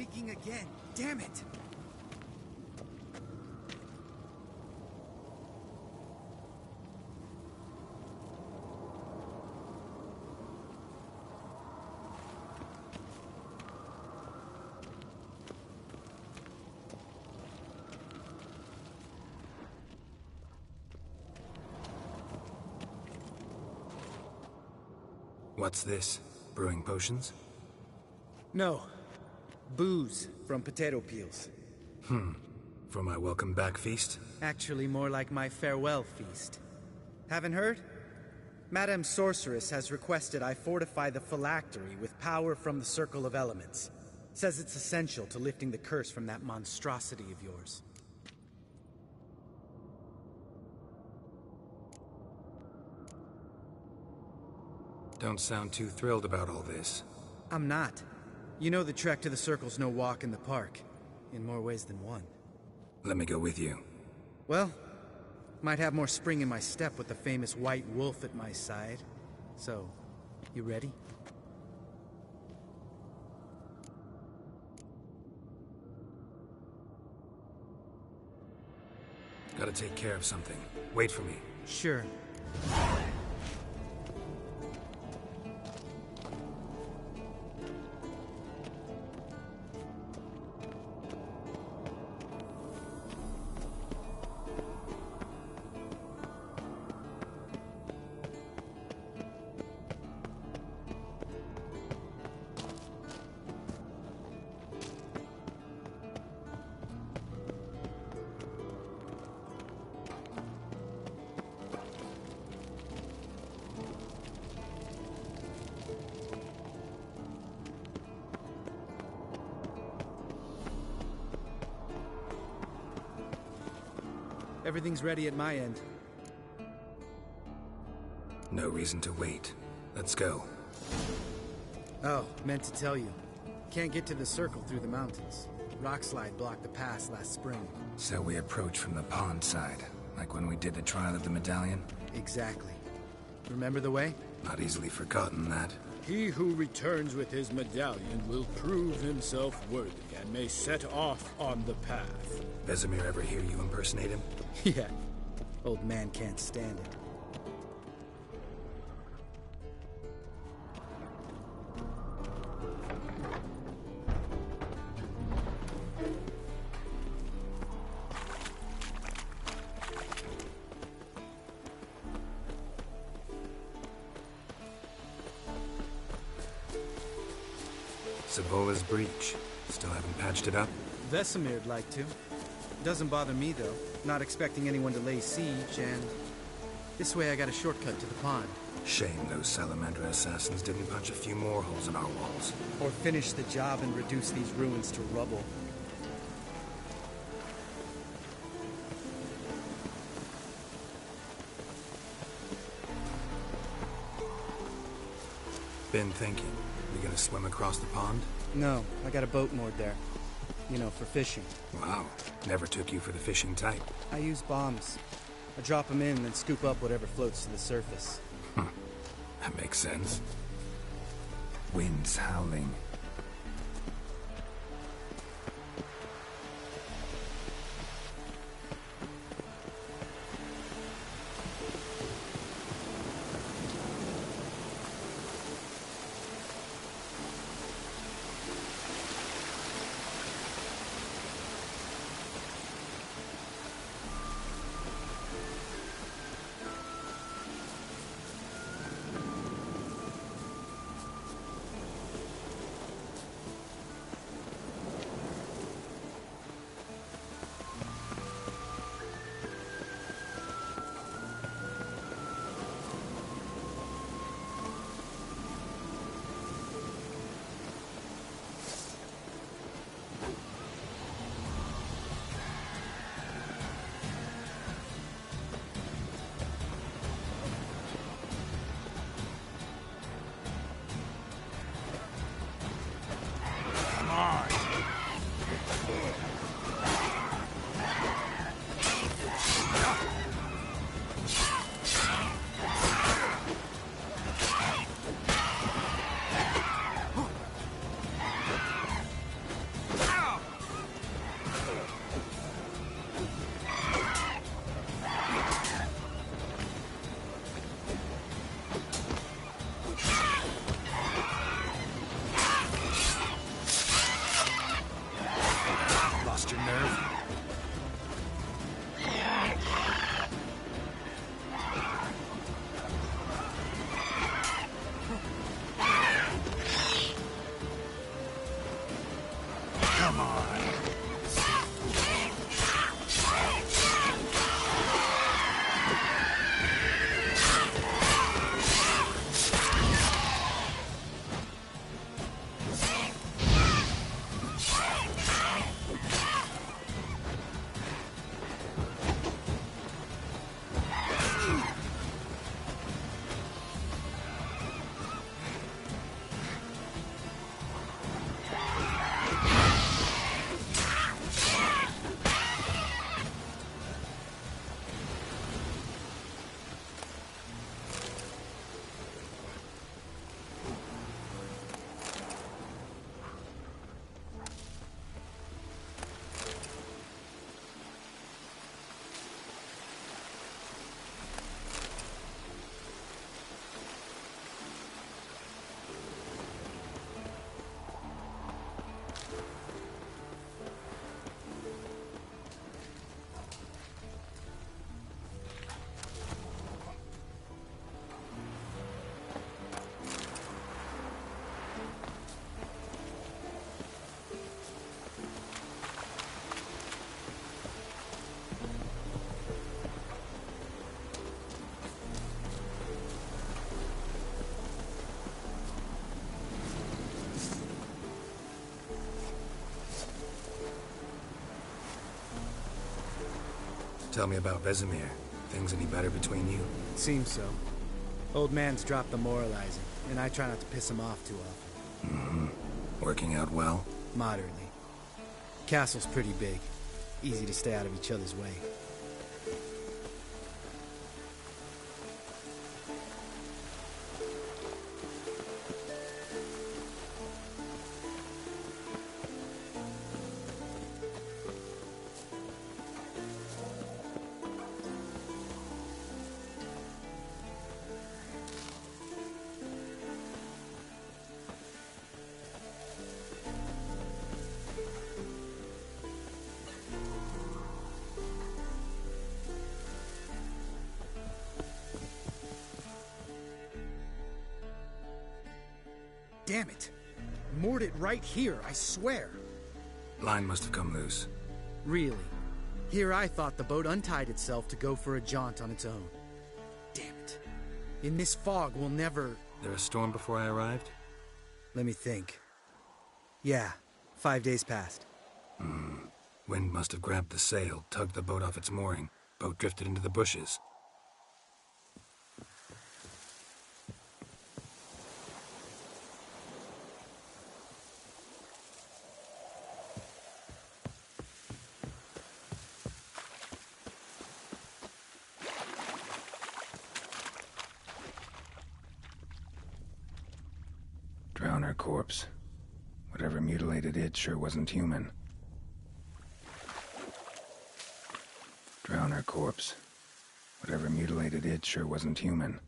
leaking again. Damn it! What's this? Brewing potions? No. Booze from potato peels. For my welcome back feast? Actually, more like my farewell feast. Haven't heard? Madame Sorceress has requested I fortify the phylactery with power from the Circle of Elements. Says it's essential to lifting the curse from that monstrosity of yours. Don't sound too thrilled about all this. I'm not. You know the trek to the Circle's no walk in the park. In more ways than one. Let me go with you. Well, might have more spring in my step with the famous White Wolf at my side. So, you ready? Gotta take care of something. Wait for me. Sure. Everything's ready at my end. No reason to wait. Let's go. Oh, meant to tell you. Can't get to the Circle through the mountains. Rockslide blocked the pass last spring. So we approach from the pond side, like when we did the trial of the medallion? Exactly. Remember the way? Not easily forgotten, that. He who returns with his medallion will prove himself worthy and may set off on the path. Vesemir ever hear you impersonate him? Yeah. Old man can't stand it. Savola's breach. Still haven't patched it up? Vesemir'd like to. Doesn't bother me, though. Not expecting anyone to lay siege, and... this way I got a shortcut to the pond. Shame those Salamandra assassins didn't punch a few more holes in our walls. Or finish the job and reduce these ruins to rubble. Been thinking. We gonna swim across the pond? No, I got a boat moored there. You know, for fishing. Wow. Never took you for the fishing type. I use bombs. I drop them in and then scoop up whatever floats to the surface. That makes sense. Wind's howling. Tell me about Vesemir. Things any better between you? Seems so. Old man's dropped the moralizing, and I try not to piss him off too often. Mm-hmm. Working out well? Moderately. Castle's pretty big. Easy to stay out of each other's way. Damn it! Moored it right here, I swear. Line must have come loose. Really? Here I thought the boat untied itself to go for a jaunt on its own. Damn it. In this fog, we'll never... There a storm before I arrived? Let me think. Yeah, 5 days passed. Wind must have grabbed the sail, tugged the boat off its mooring. Boat drifted into the bushes. Drowner corpse. Whatever mutilated it sure wasn't human. Drowner corpse. Whatever mutilated it sure wasn't human.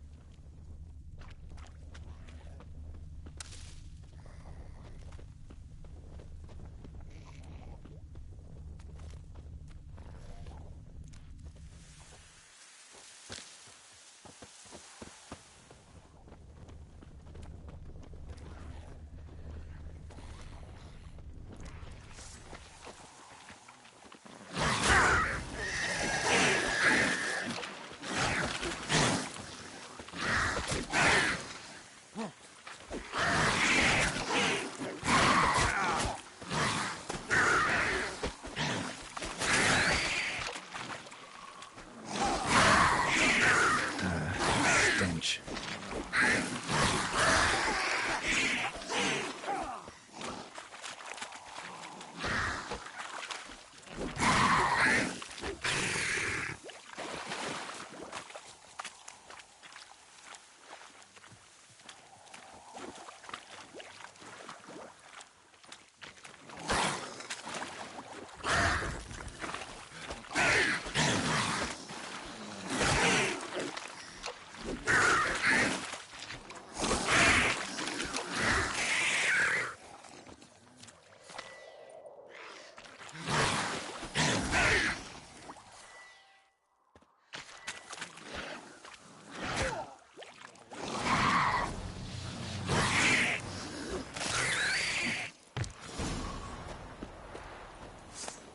Stench.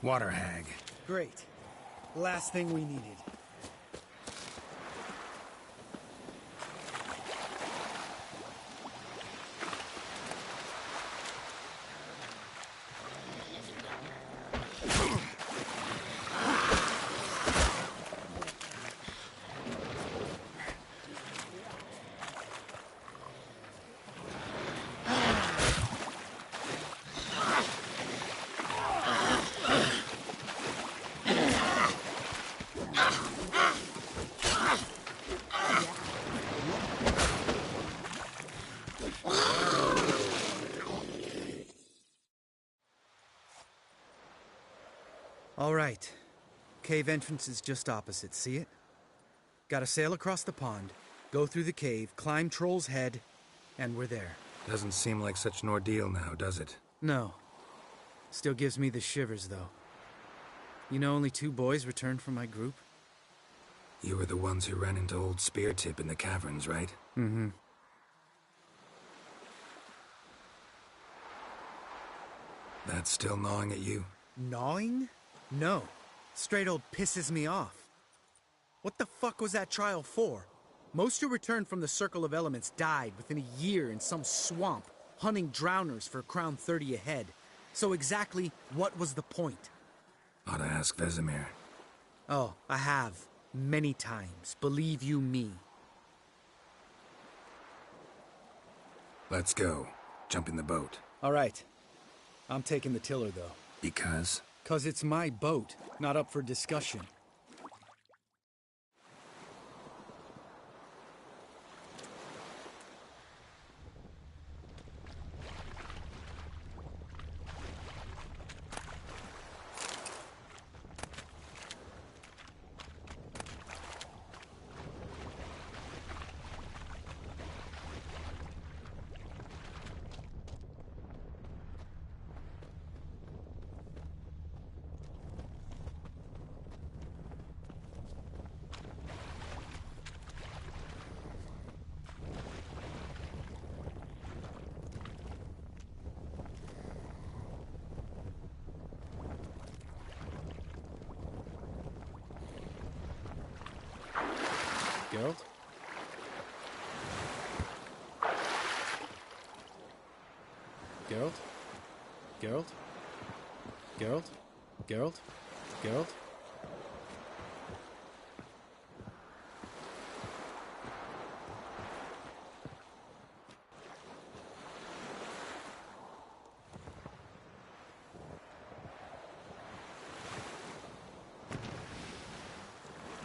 Water hag. Great. Last thing we needed. All right. Cave entrance is just opposite, see it? Gotta sail across the pond, go through the cave, climb Troll's Head, and we're there. Doesn't seem like such an ordeal now, does it? No. Still gives me the shivers, though. You know only 2 boys returned from my group? You were the ones who ran into old Speartip in the caverns, right? Mm-hmm. That's still gnawing at you? Gnawing? No. Straight old pisses me off. What the fuck was that trial for? Most who returned from the Circle of Elements died within a year in some swamp, hunting drowners for Crown 30 a head. So exactly what was the point? Ought to ask Vesemir. Oh, I have. Many times. Believe you me. Let's go. Jump in the boat. All right. I'm taking the tiller, though. Because? 'Cause it's my boat, not up for discussion. Geralt? Geralt? Geralt? Geralt? Geralt? Geralt?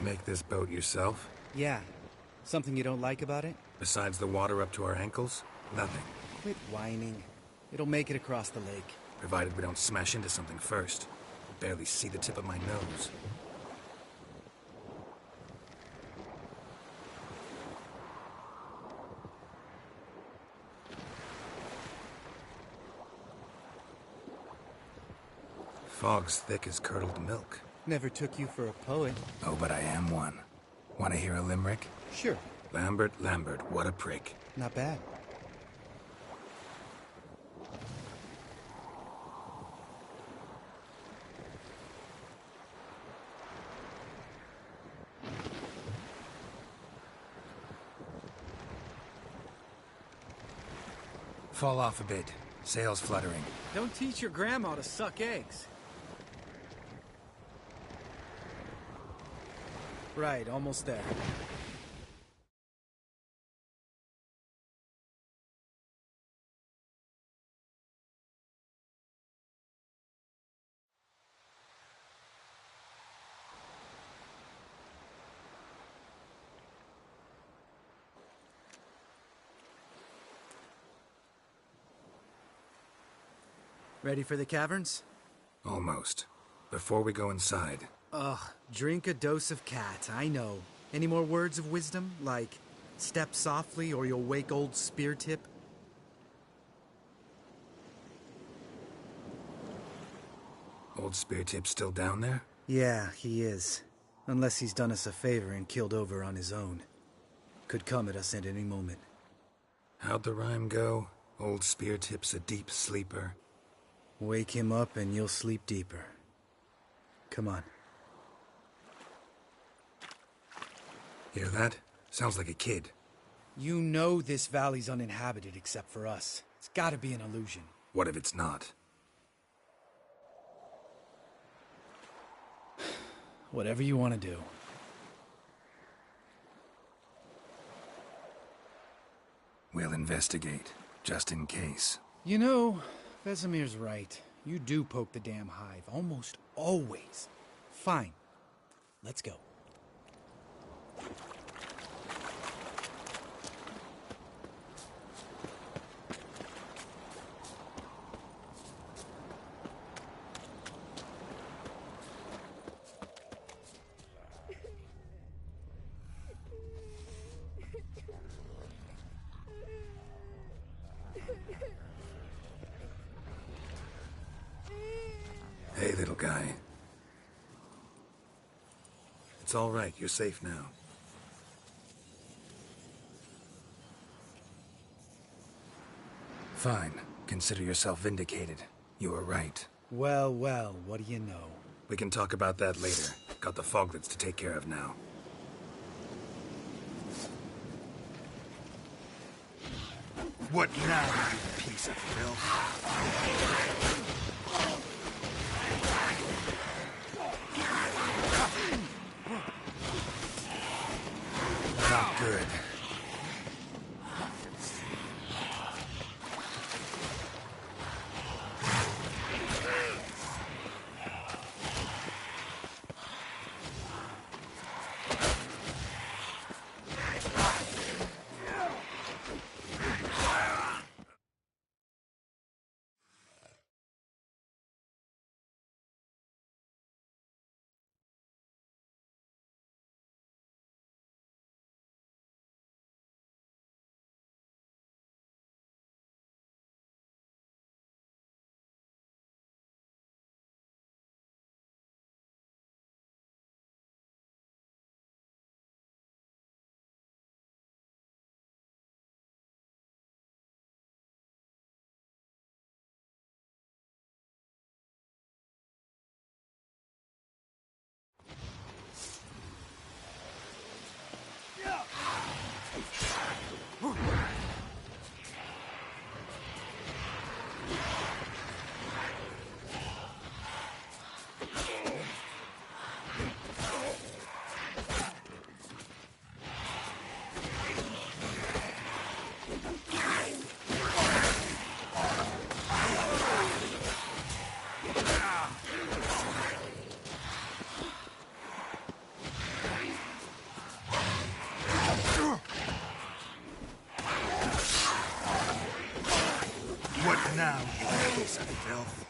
Make this boat yourself? Yeah. Something you don't like about it? Besides the water up to our ankles? Nothing. Quit whining. It'll make it across the lake. Provided we don't smash into something first. I barely see the tip of my nose. Fog's thick as curdled milk. Never took you for a poet. Oh, but I am one. Want to hear a limerick? Sure. Lambert, Lambert, what a prick. Not bad. Fall off a bit. Sails fluttering. Don't teach your grandma to suck eggs. Right, almost there. Ready for the caverns? Almost. Before we go inside. Ugh, drink a dose of cat, I know. Any more words of wisdom? Like, step softly or you'll wake old Speartip? Old Speartip's still down there? Yeah, he is. Unless he's done us a favor and killed over on his own. Could come at us at any moment. How'd the rhyme go? Old Speartip's a deep sleeper. Wake him up and you'll sleep deeper. Come on. Hear that? Sounds like a kid. You know this valley's uninhabited except for us. It's gotta be an illusion. What if it's not? Whatever you want to do. We'll investigate, just in case. You know, Vesemir's right. You do poke the damn hive, almost always. Fine. Let's go. Hey, little guy. It's all right. You're safe now. Fine. Consider yourself vindicated. You were right. Well, well, what do you know? We can talk about that later. Got the foglets to take care of now. What now, you piece of filth? good. What now, you piece of filth?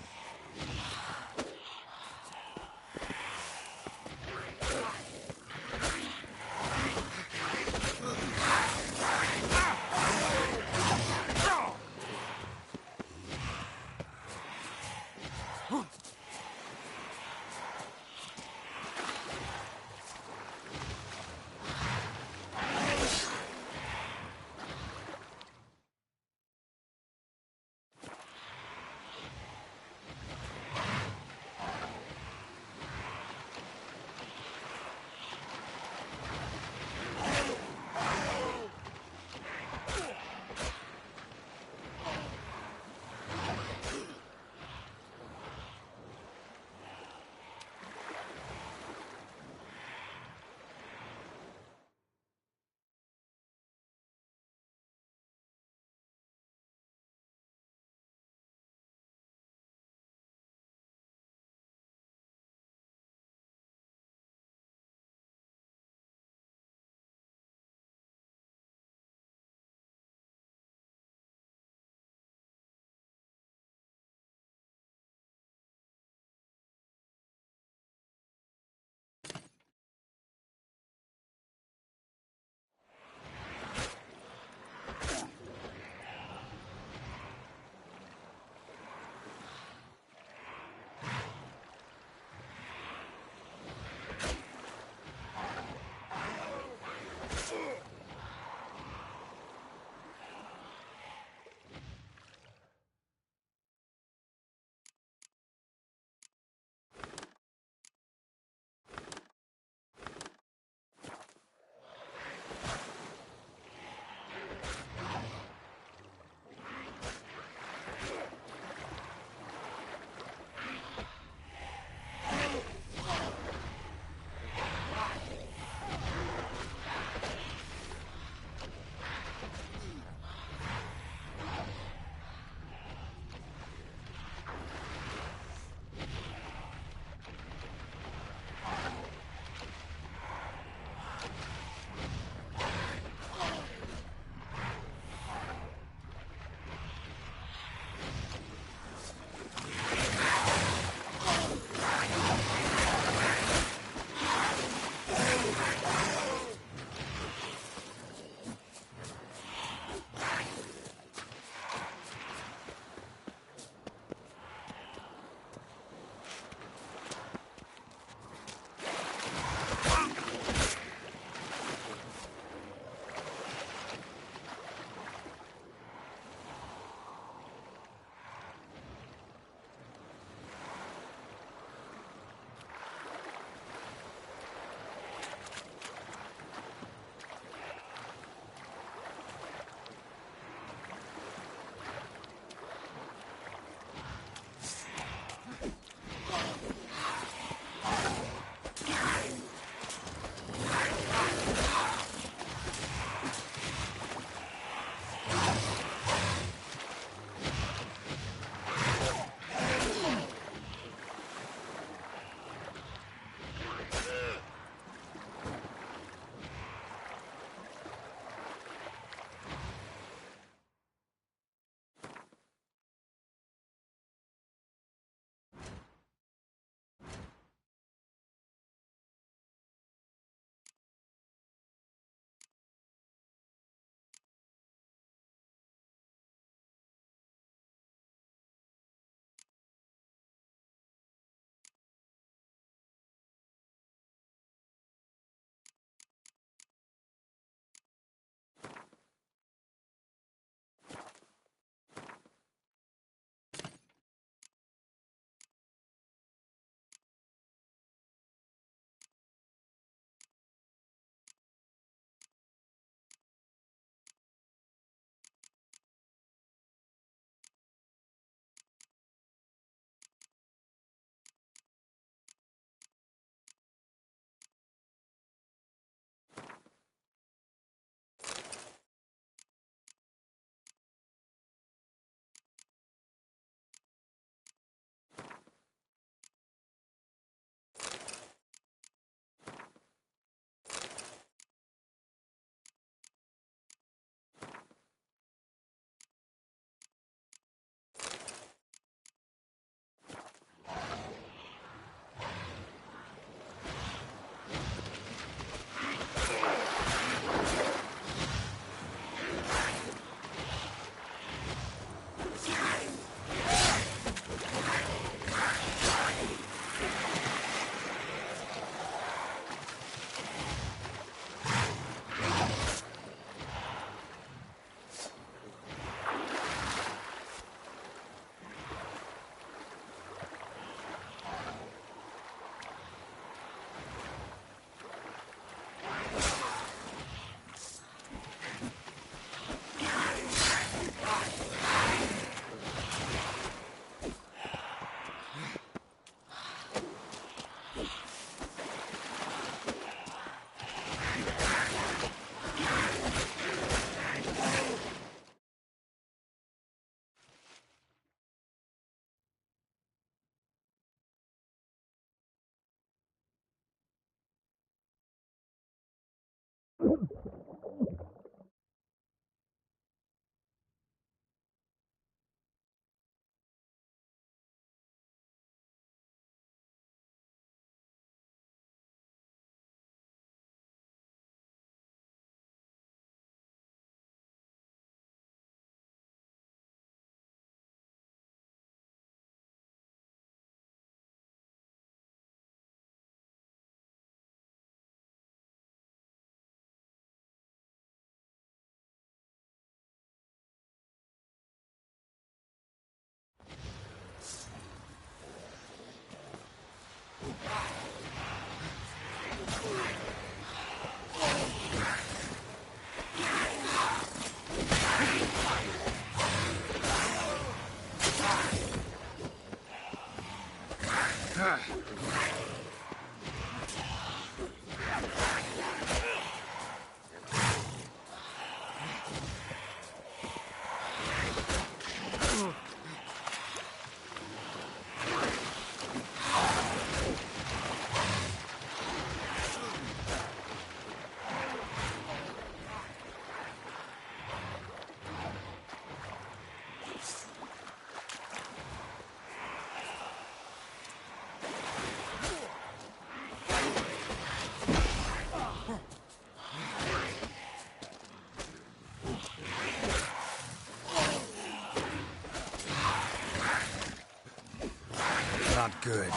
Not good.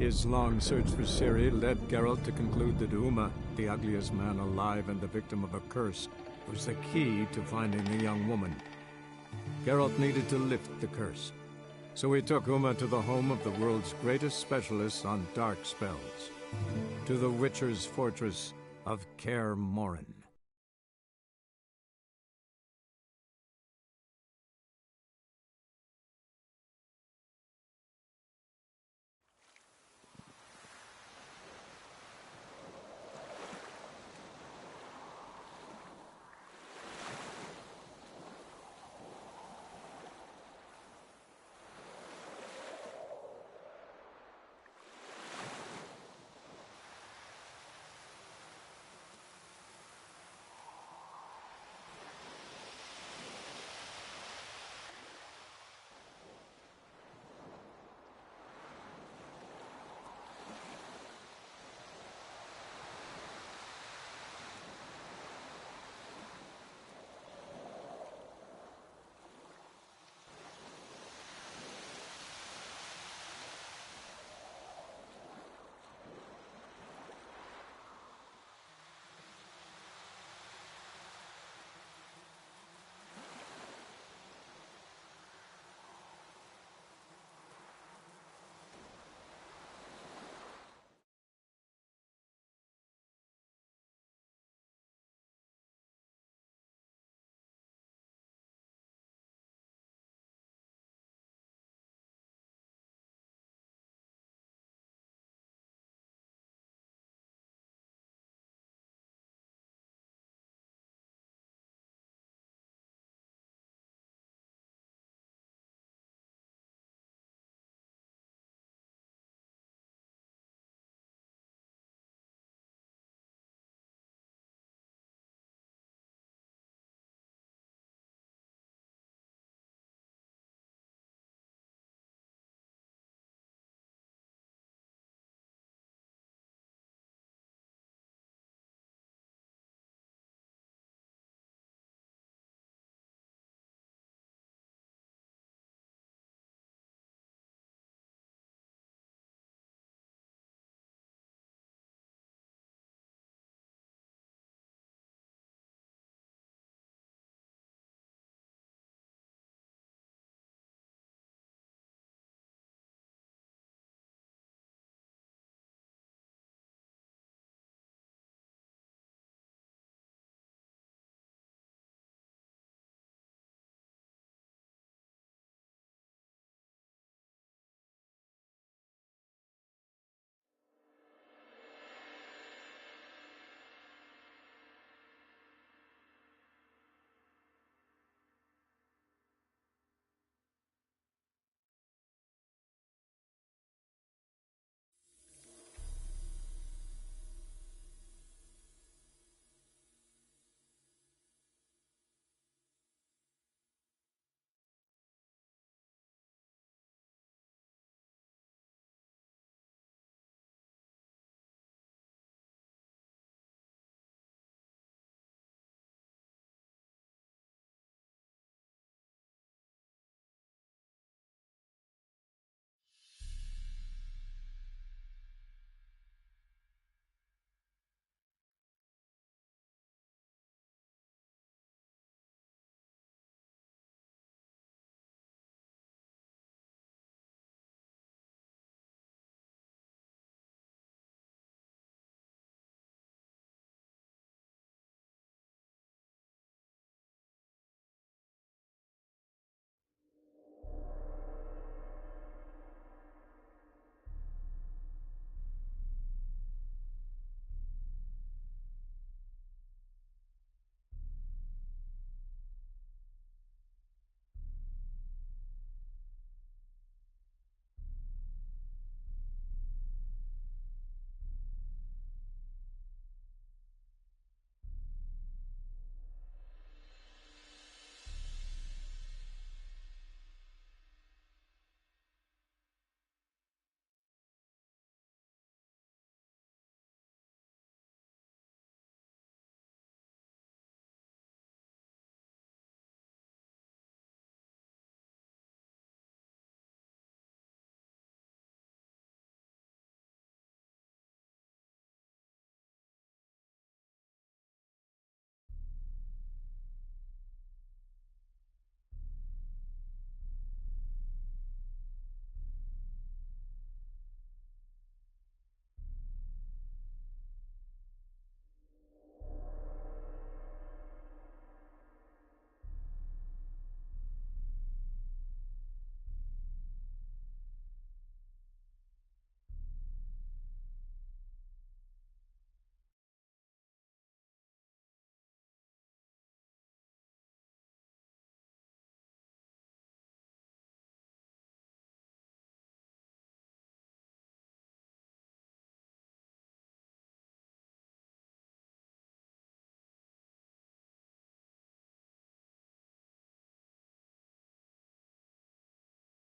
His long search for Ciri led Geralt to conclude that Uma, the ugliest man alive and the victim of a curse, was the key to finding the young woman. Geralt needed to lift the curse, so he took Uma to the home of the world's greatest specialists on dark spells, to the Witcher's fortress of Kaer Morhen.